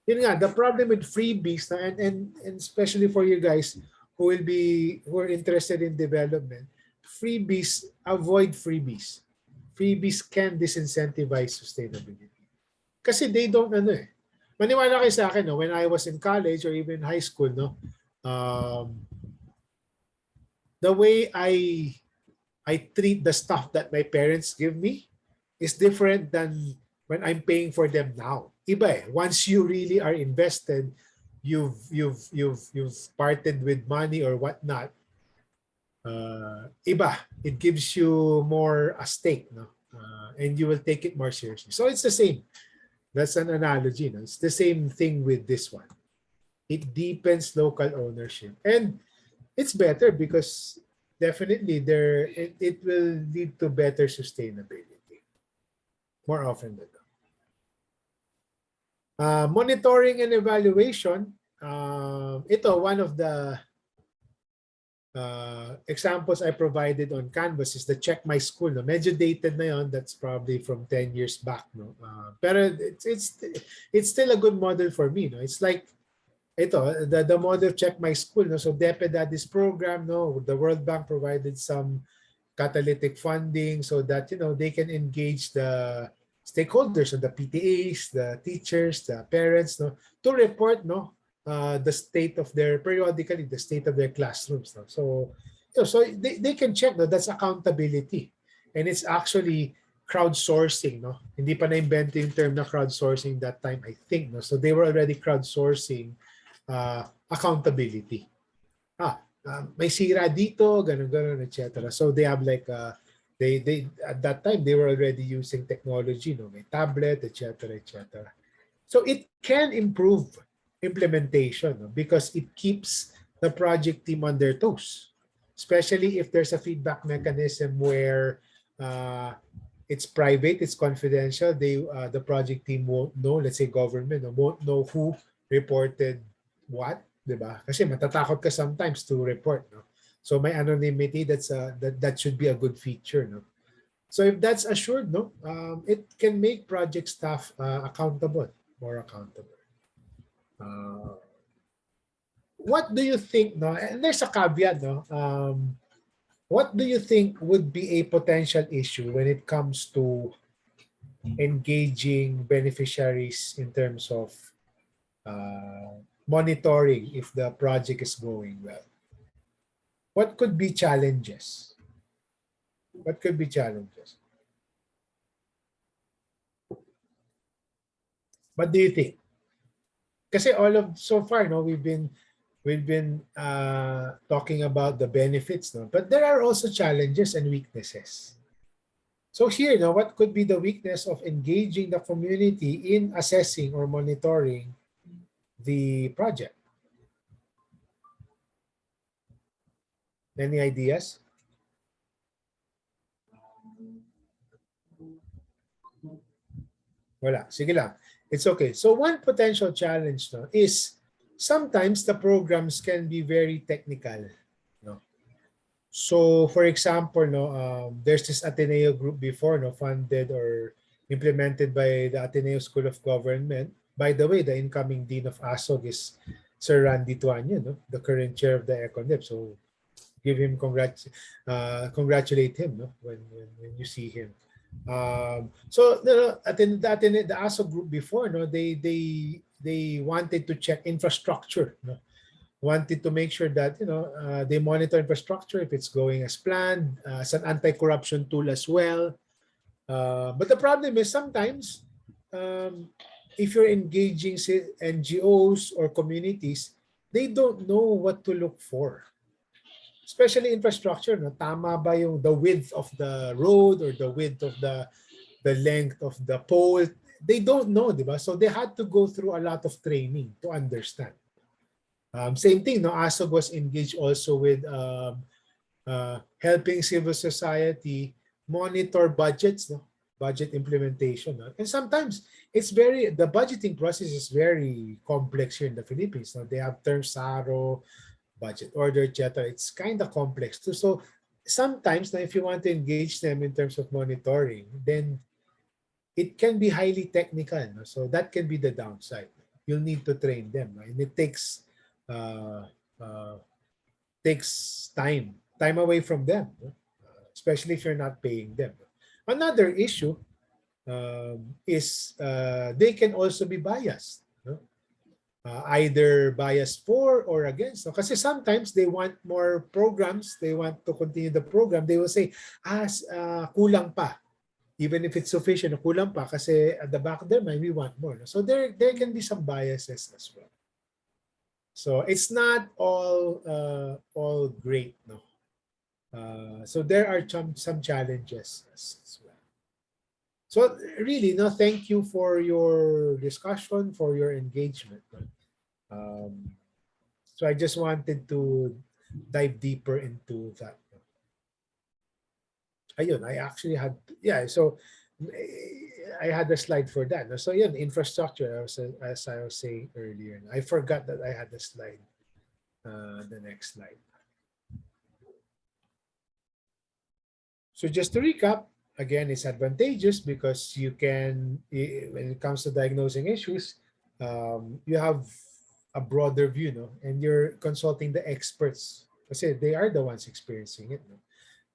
Yun nga, the problem with freebies, and especially for you guys who are interested in development, freebies, avoid freebies. Freebies can disincentivize sustainability. Kasi they don't, maniwala kayo sa akin, no, when I was in college or even high school, no, the way I treat the stuff that my parents give me is different than when I'm paying for them now. Iba eh. Once you really are invested, you've parted with money or whatnot. Iba. It gives you more a stake, no? And you will take it more seriously. So it's the same. That's an analogy. No? It's the same thing with this one. It deepens local ownership. And it's better because definitely it will lead to better sustainability more often than not. Monitoring and evaluation. Ito, one of the examples I provided on Canvas is the Check My School. No? Medyo dated na yon. That's probably from 10 years back. No? Pero it's still a good model for me. No? It's like ito, the model Check My School. No? So DepEd had this program. No? The World Bank provided some catalytic funding so that they can engage the stakeholders, so the PTAs, the teachers, the parents, no, to report the state of periodically the state of their classrooms. No? So so they can check. No? That's accountability, and it's actually crowdsourcing. No? Hindi pa na-invento yung term na crowdsourcing that time, I think. No? So they were already crowdsourcing accountability. May sira dito, ganun, etc. So they have like they at that time they were already using technology, may tablet, etc. So it can improve implementation, because it keeps the project team on their toes, especially if there's a feedback mechanism where it's private, it's confidential. The project team won't know, let's say government, won't know who reported what, diba? Kasi matatakot ka sometimes to report, no? So may anonymity, that should be a good feature, no? So if that's assured, no, it can make project staff more accountable. What do you think, no? And there's a caveat, no? What do you think would be a potential issue when it comes to engaging beneficiaries in terms of monitoring if the project is going well? What could be challenges? What could be challenges? What do you think? Kasi so far, no, we've been talking about the benefits, no, but there are also challenges and weaknesses. So here, no, what could be the weakness of engaging the community in assessing or monitoring the project? Any ideas? Wala. Sige lang. It's okay. So one potential challenge, no, is sometimes the programs can be very technical. No? So for example, no, there's this Ateneo group before, no, funded or implemented by the Ateneo School of Government. By the way, the incoming Dean of ASOG is Sir Randy Tuanyo, no, the current chair of the EcoNIP. So give him congratulate him, no, when you see him. So the ASO group before, no, they wanted to check infrastructure, no? Wanted to make sure that they monitor infrastructure if it's going as planned, as an anti-corruption tool as well. But the problem is sometimes if you're engaging NGOs or communities, they don't know what to look for. Especially infrastructure, no? Tama ba yung the width of the road or the width of the length of the pole? They don't know, diba? So they had to go through a lot of training to understand. Same thing, no? ASOG was engaged also with helping civil society monitor budgets, no? Budget implementation. No? And sometimes the budgeting process is very complex here in the Philippines. No? They have terms SARO, budget order, etc. It's kind of complex too. So sometimes now if you want to engage them in terms of monitoring, then it can be highly technical. No? So that can be the downside. You'll need to train them. No? And it uh, uh, takes time away from them, no? Especially if you're not paying them. Another issue is they can also be biased. No? Either biased for or against. No? Kasi sometimes they want more programs, they want to continue the program, they will say, kulang pa. Even if it's sufficient, kulang pa kasi at the back of their mind, we want more. No? So there can be some biases as well. So it's not all great. No? So there are some challenges as well. So really, no, thank you for your discussion, for your engagement. So I just wanted to dive deeper into that. Ayun, I actually had, so I had a slide for that. So yeah, infrastructure, as I was saying earlier. I forgot that I had a slide. The next slide. So just to recap, again, it's advantageous because you can, when it comes to diagnosing issues, you have a broader view, no? And you're consulting the experts kasi they are the ones experiencing it. No?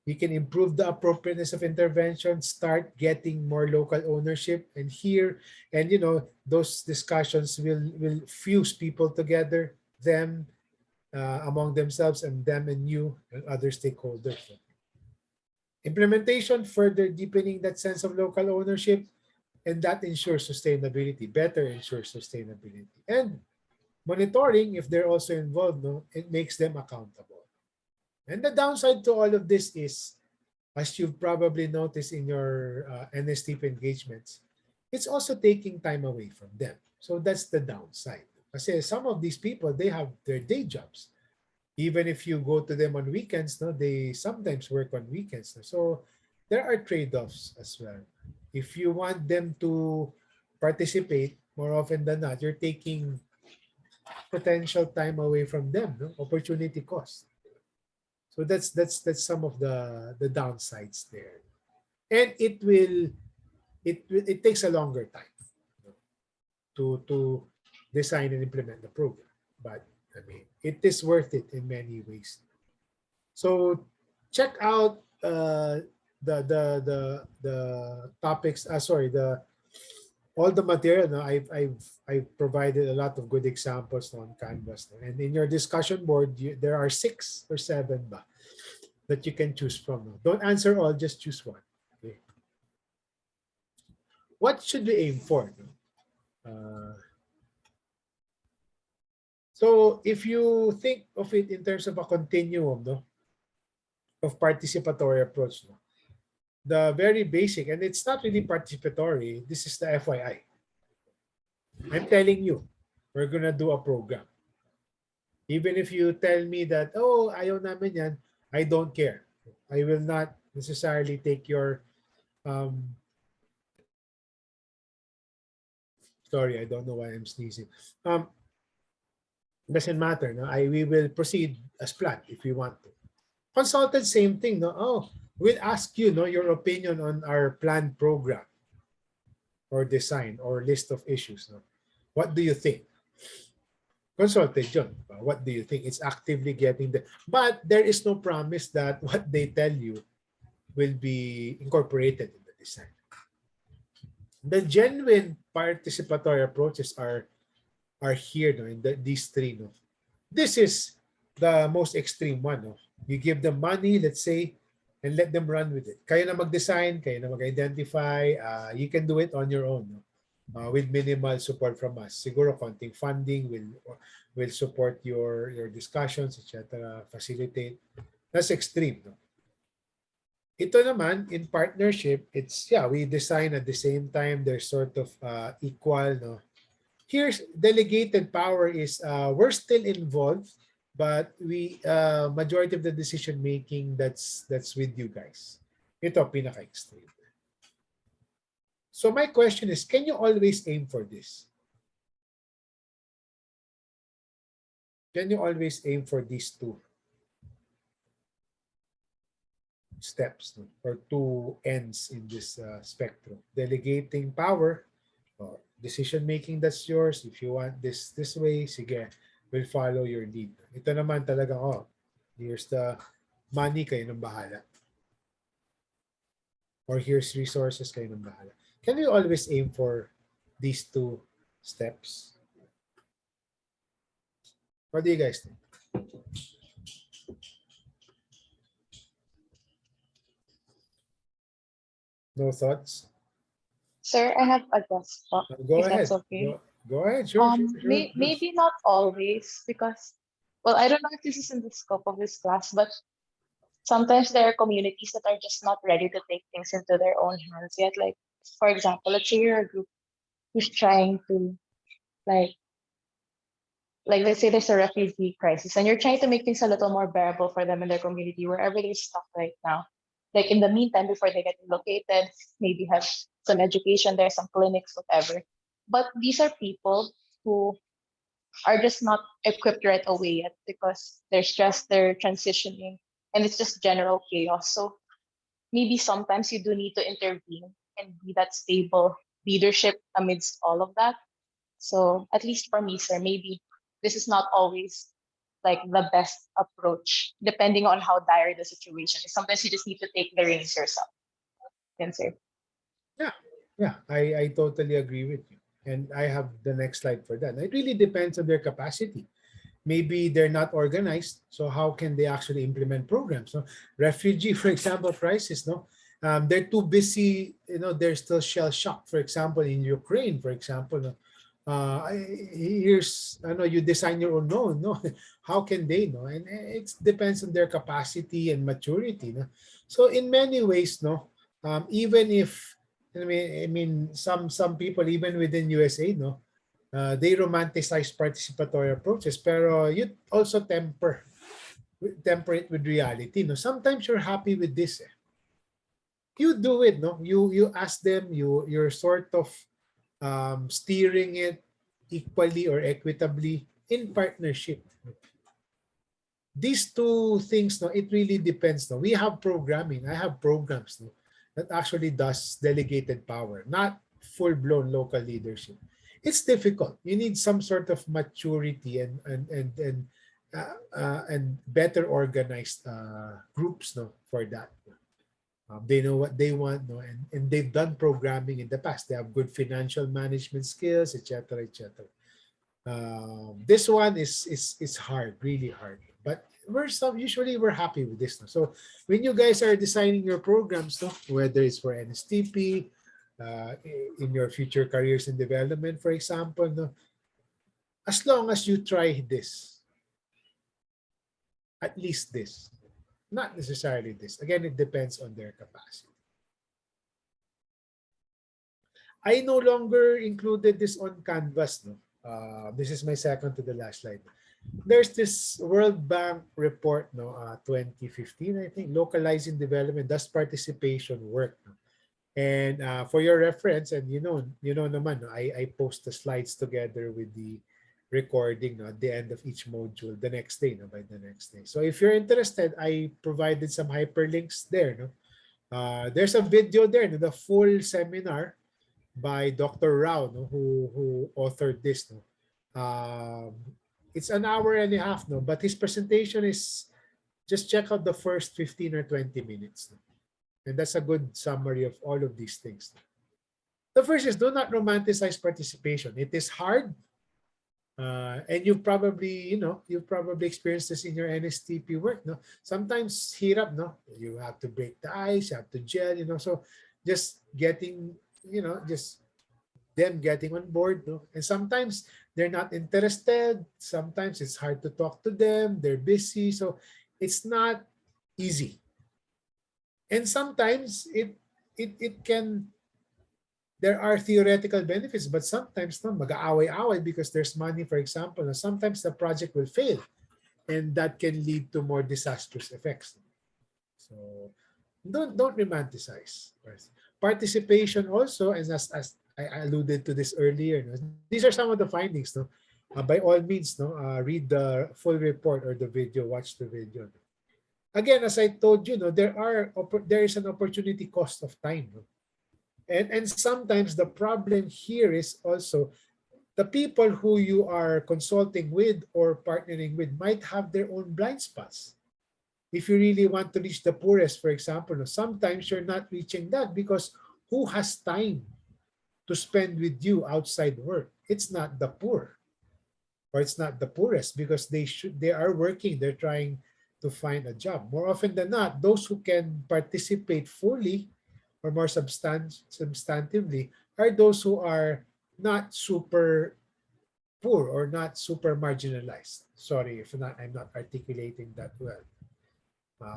You can improve the appropriateness of intervention, start getting more local ownership, and those discussions will fuse people together, them among themselves, and them and you and other stakeholders. Implementation, further deepening that sense of local ownership, and that ensures sustainability, better ensures sustainability. And monitoring, if they're also involved, no, it makes them accountable. And the downside to all of this is, as you've probably noticed in your NSTP engagements, it's also taking time away from them. So that's the downside. Kasi some of these people, they have their day jobs. Even if you go to them on weekends, no, they sometimes work on weekends. No? So there are trade-offs as well. If you want them to participate, more often than not, you're taking potential time away from them, no? Opportunity cost. So that's some of the downsides there. And it takes a longer time, you know, to design and implement the program. But I mean, it is worth it in many ways. So check out the topics. All the material. No, I've provided a lot of good examples on Canvas. No? And in your discussion board, there are 6 or 7 that you can choose from. No? Don't answer all, just choose one. Okay. What should we aim for? No? So if you think of it in terms of a continuum, no, of participatory approach, no, the very basic, and it's not really participatory, this is the FYI. I'm telling you, we're gonna do a program. Even if you tell me that, oh, ayaw namin yan, I don't care. I will not necessarily take your, sorry, I don't know why I'm sneezing. Doesn't matter. No? We will proceed as planned if we want to. Consultant, same thing. No? Oh, we'll ask you, no, your opinion on our planned program or design or list of issues. No? What do you think? Consultant, John, what do you think? It's actively getting the, but there is no promise that what they tell you will be incorporated in the design. The genuine participatory approaches are here, no, in these 3. No? This is the most extreme one. No? You give them money, let's say, and let them run with it. Kayo na mag-design, kayo na mag-identify. You can do it on your own, no? With minimal support from us. Siguro konting funding will support your discussions, etc. Facilitate. That's extreme. No? Ito naman, in partnership, it's, we design at the same time. They're sort of equal. No? Here's delegated power is we're still involved, but we majority of the decision making that's with you guys. Ito, pinaka-extreme. So my question is, can you always aim for this? Can you always aim for these two steps, no? Or two ends in this spectrum? Delegating power, or decision making, that's yours. If you want this way, sige, we'll follow your lead. Ito naman talaga, oh, here's the money, kayo nang bahala. Or here's resources, kayo nang bahala. Can you always aim for these two steps? What do you guys think? No thoughts? Sir, I have a guess po, Go if ahead. that's okay. Go ahead. Sure. Maybe not always, because, well, I don't know if this is in the scope of this class, but sometimes there are communities that are just not ready to take things into their own hands yet. Like, for example, let's say you're a group who's trying to, like let's say there's a refugee crisis and you're trying to make things a little more bearable for them in their community, wherever they're stuck right now. Like in the meantime, before they get relocated, maybe have some education there, some clinics, whatever. But these are people who are just not equipped right away yet, because they're transitioning and it's just general chaos. So maybe sometimes you do need to intervene and be that stable leadership amidst all of that. So at least for me, sir, maybe this is not always like the best approach, depending on how dire the situation is. Sometimes you just need to take the reins yourself. Yes, sir. Yeah, I totally agree with you. And I have the next slide for that. It really depends on their capacity. Maybe they're not organized, so how can they actually implement programs? So refugee, for example, crisis, no? They're too busy, they're still shell shocked. For example, in Ukraine, for example, no? Here's, you design your own, no? How can they, no? And it depends on their capacity and maturity, no? So in many ways, no, even if, I mean, some people even within USA, no, they romanticize participatory approaches, pero you also temper it with reality. No, sometimes you're happy with this. You do it. No, you ask them. You're sort of steering it equally or equitably in partnership. These two things, no, it really depends. No, we have programming. I have programs, no, that actually does delegated power, not full-blown local leadership. It's difficult. You need some sort of maturity and better organized groups, no, for that. They know what they want, no, and they've done programming in the past. They have good financial management skills, etc., etc. This one is hard, really hard. But usually we're happy with this. No? So when you guys are designing your programs, no, whether it's for NSTP, in your future careers and development, for example, no, as long as you try this, at least this, not necessarily this. Again, it depends on their capacity. I no longer included this on Canvas. No, this is my second to the last slide. There's this World Bank report, no, 2015, I think, localizing development. Does participation work? No? And for your reference, and naman, no, I post the slides together with the recording, no, at the end of each module the next day, no, by the next day. So if you're interested, I provided some hyperlinks there. No, there's a video there, no, the full seminar by Dr. Rao, no, who authored this. No, it's an hour and a half, no, but his presentation is, just check out the first 15 or 20 minutes. No? And that's a good summary of all of these things. The first is, do not romanticize participation. It is hard. And you've probably experienced this in your NSTP work. No, sometimes hirap, no, you have to break the ice, you have to gel, so just getting, just them getting on board, no, and sometimes they're not interested. Sometimes it's hard to talk to them. They're busy, so it's not easy. And sometimes it can. There are theoretical benefits, but sometimes no, mag-aaway-aaway because there's money, for example. And sometimes the project will fail, and that can lead to more disastrous effects. So don't romanticize. Participation also, and as I alluded to this earlier, no, these are some of the findings. No, by all means, no, read the full report or the video, watch the video. No. Again, as I told you, no, there is an opportunity cost of time. No? And sometimes the problem here is also the people who you are consulting with or partnering with might have their own blind spots. If you really want to reach the poorest, for example, no, sometimes you're not reaching that because who has time to spend with you outside work? It's not the poor, or it's not the poorest, because they are working, they're trying to find a job. More often than not, those who can participate fully or more substantively are those who are not super poor or not super marginalized. Sorry if not, I'm not articulating that well.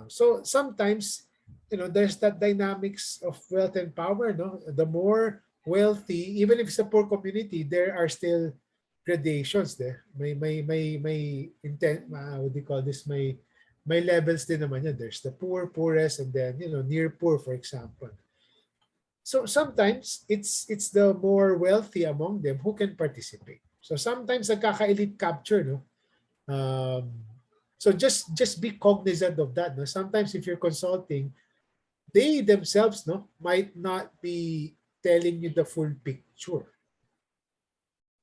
So sometimes, there's that dynamics of wealth and power. No, the more wealthy, even if it's a poor community, there are still gradations there. May intent. What do you call this? May levels din naman yan. There's the poor, poorest, and then near poor, for example. So sometimes it's the more wealthy among them who can participate. So sometimes nagkaka-elite capture, no. So just be cognizant of that. No? Sometimes if you're consulting, they themselves, no, might not be telling you the full picture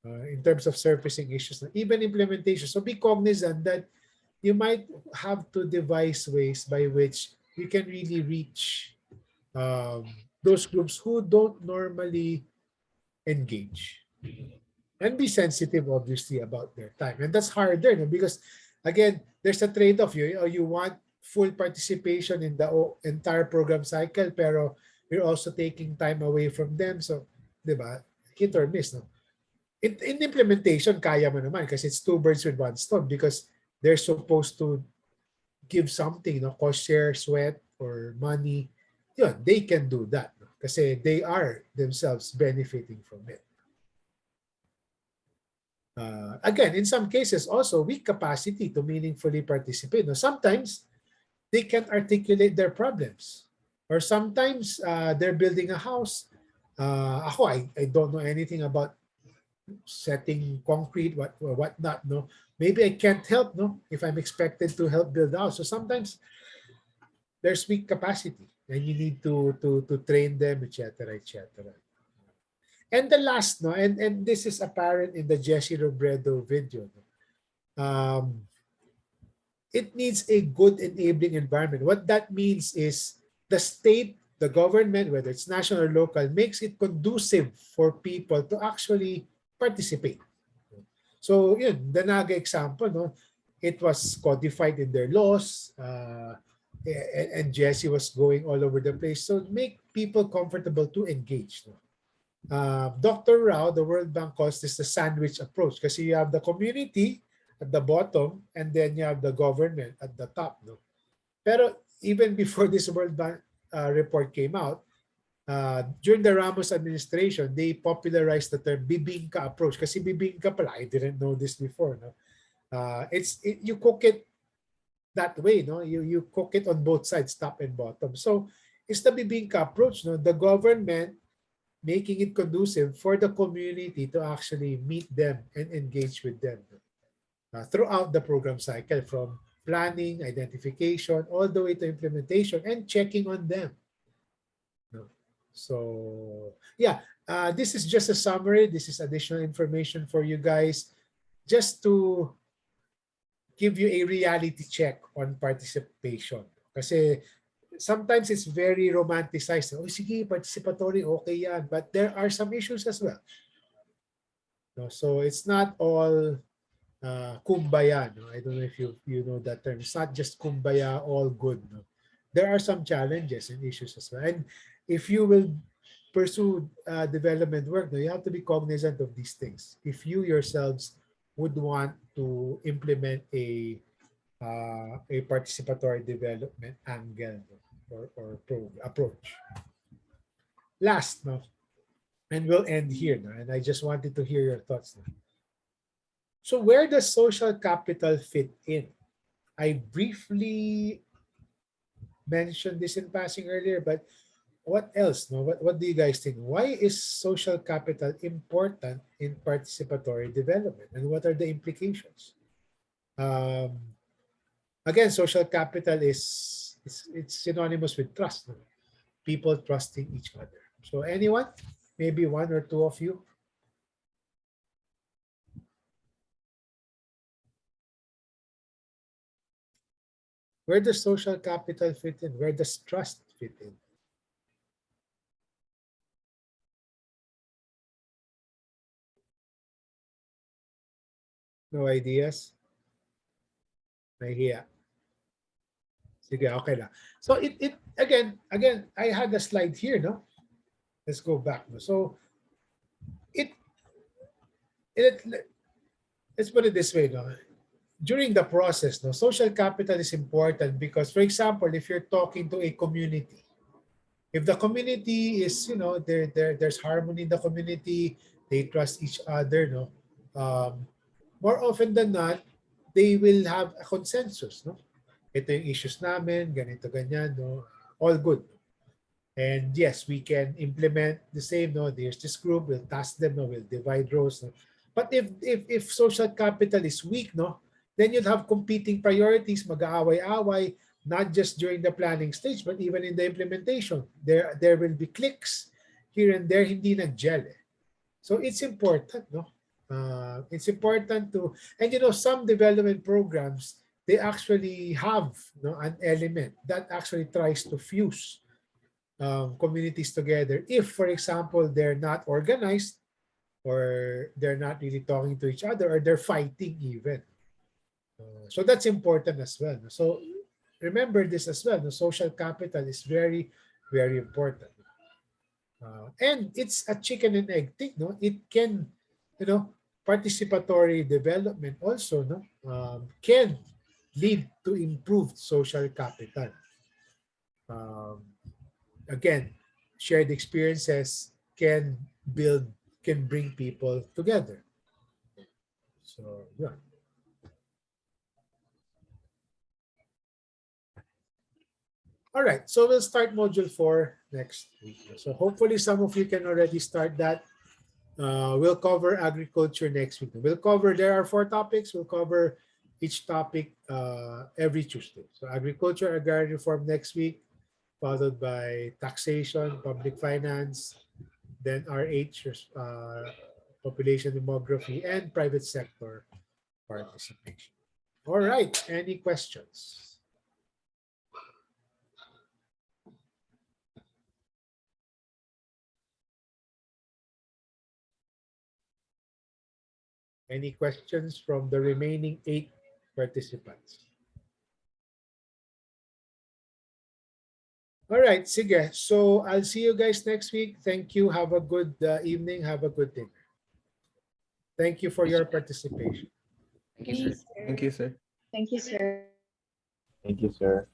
in terms of surfacing issues, no? Even implementation. So be cognizant that you might have to devise ways by which you can really reach um, those groups who don't normally engage. And be sensitive, obviously, about their time. And that's harder, no? Because, again, there's a trade-off. You want full participation in the entire program cycle, pero you're also taking time away from them. So, di ba? Hit or miss, no? In implementation, kaya mo naman kasi it's two birds with one stone because they're supposed to give something, no? Cost share, sweat, or money. Yun, they can do that, no? Kasi they are themselves benefiting from it. Again, in some cases also weak capacity to meaningfully participate. Now, sometimes they can articulate their problems, or sometimes they're building a house. I don't know anything about setting concrete, what not. No, maybe I can't help. No, if I'm expected to help build a house. So sometimes there's weak capacity, and you need to train them, etc., etc. And the last, no, and this is apparent in the Jesse Robredo video. No? It needs a good enabling environment. What that means is the state, the government, whether it's national or local, makes it conducive for people to actually participate. So, yun, the Naga example, no, it was codified in their laws, and Jesse was going all over the place. So, make people comfortable to engage. No? Dr. Rao, the World Bank calls this the sandwich approach kasi you have the community at the bottom and then you have the government at the top. No? Pero even before this World Bank report came out, during the Ramos administration, they popularized the term bibingka approach kasi bibingka pala, I didn't know this before. No? You cook it that way. No? You cook it on both sides, top and bottom. So it's the bibingka approach. No? The government making it conducive for the community to actually meet them and engage with them throughout the program cycle, from planning, identification, all the way to implementation and checking on them. No. So, yeah, this is just a summary. This is additional information for you guys just to give you a reality check on participation. Kasi sometimes it's very romanticized. Oh, sige, participatory, okay yan. But there are some issues as well. No, so it's not all kumbaya. No? I don't know if you know that term. It's not just kumbaya, all good. No? There are some challenges and issues as well. And if you will pursue development work, no, you have to be cognizant of these things. If you yourselves would want to implement a participatory development angle or approach. Last, no, and we'll end here. No, and I just wanted to hear your thoughts. No. So where does social capital fit in? I briefly mentioned this in passing earlier, but what else? No, what do you guys think? Why is social capital important in participatory development, and what are the implications? Um, Again, social capital is it's synonymous with trust. No? People trusting each other. So anyone, maybe one or two of you. Where does social capital fit in? Where does trust fit in? No ideas? Nahihiya. Sige, okay lang. So it again, I had a slide here, no? Let's go back. No? So it, it let's put it this way, no? During the process, no, social capital is important because, for example, if you're talking to a community, if the community is, there's harmony in the community, they trust each other, no, more often than not, they will have a consensus, no. Ito yung issues namin, ganito, ganyan, no, all good. And yes, we can implement the same, no. There's this group, we'll task them, no, we'll divide roles, no. But if social capital is weak, no, then you'd have competing priorities, mag-aaway-away, not just during the planning stage, but even in the implementation. There will be cliques here and there, hindi nag-gel. So it's important, no? It's important to, and some development programs, they actually have, no, an element that actually tries to fuse communities together. If, for example, they're not organized, or they're not really talking to each other, or they're fighting even. So that's important as well. So remember this as well. The social capital is very, very important. And it's a chicken and egg thing. No, it can, participatory development also, no, can lead to improved social capital. Again, shared experiences can bring people together. So yeah. All right, so we'll start module 4 next week. So hopefully some of you can already start that. We'll cover agriculture next week. There are 4 topics. We'll cover each topic every Tuesday. So agriculture, agrarian reform next week, followed by taxation, public finance, then RH, population demography, and private sector participation. All right, any questions? Any questions from the remaining 8 participants? All right, sige. So I'll see you guys next week. Thank you. Have a good evening. Have a good dinner. Thank you for your participation. Thank you, sir. Thank you, sir. Thank you, sir. Thank you, sir.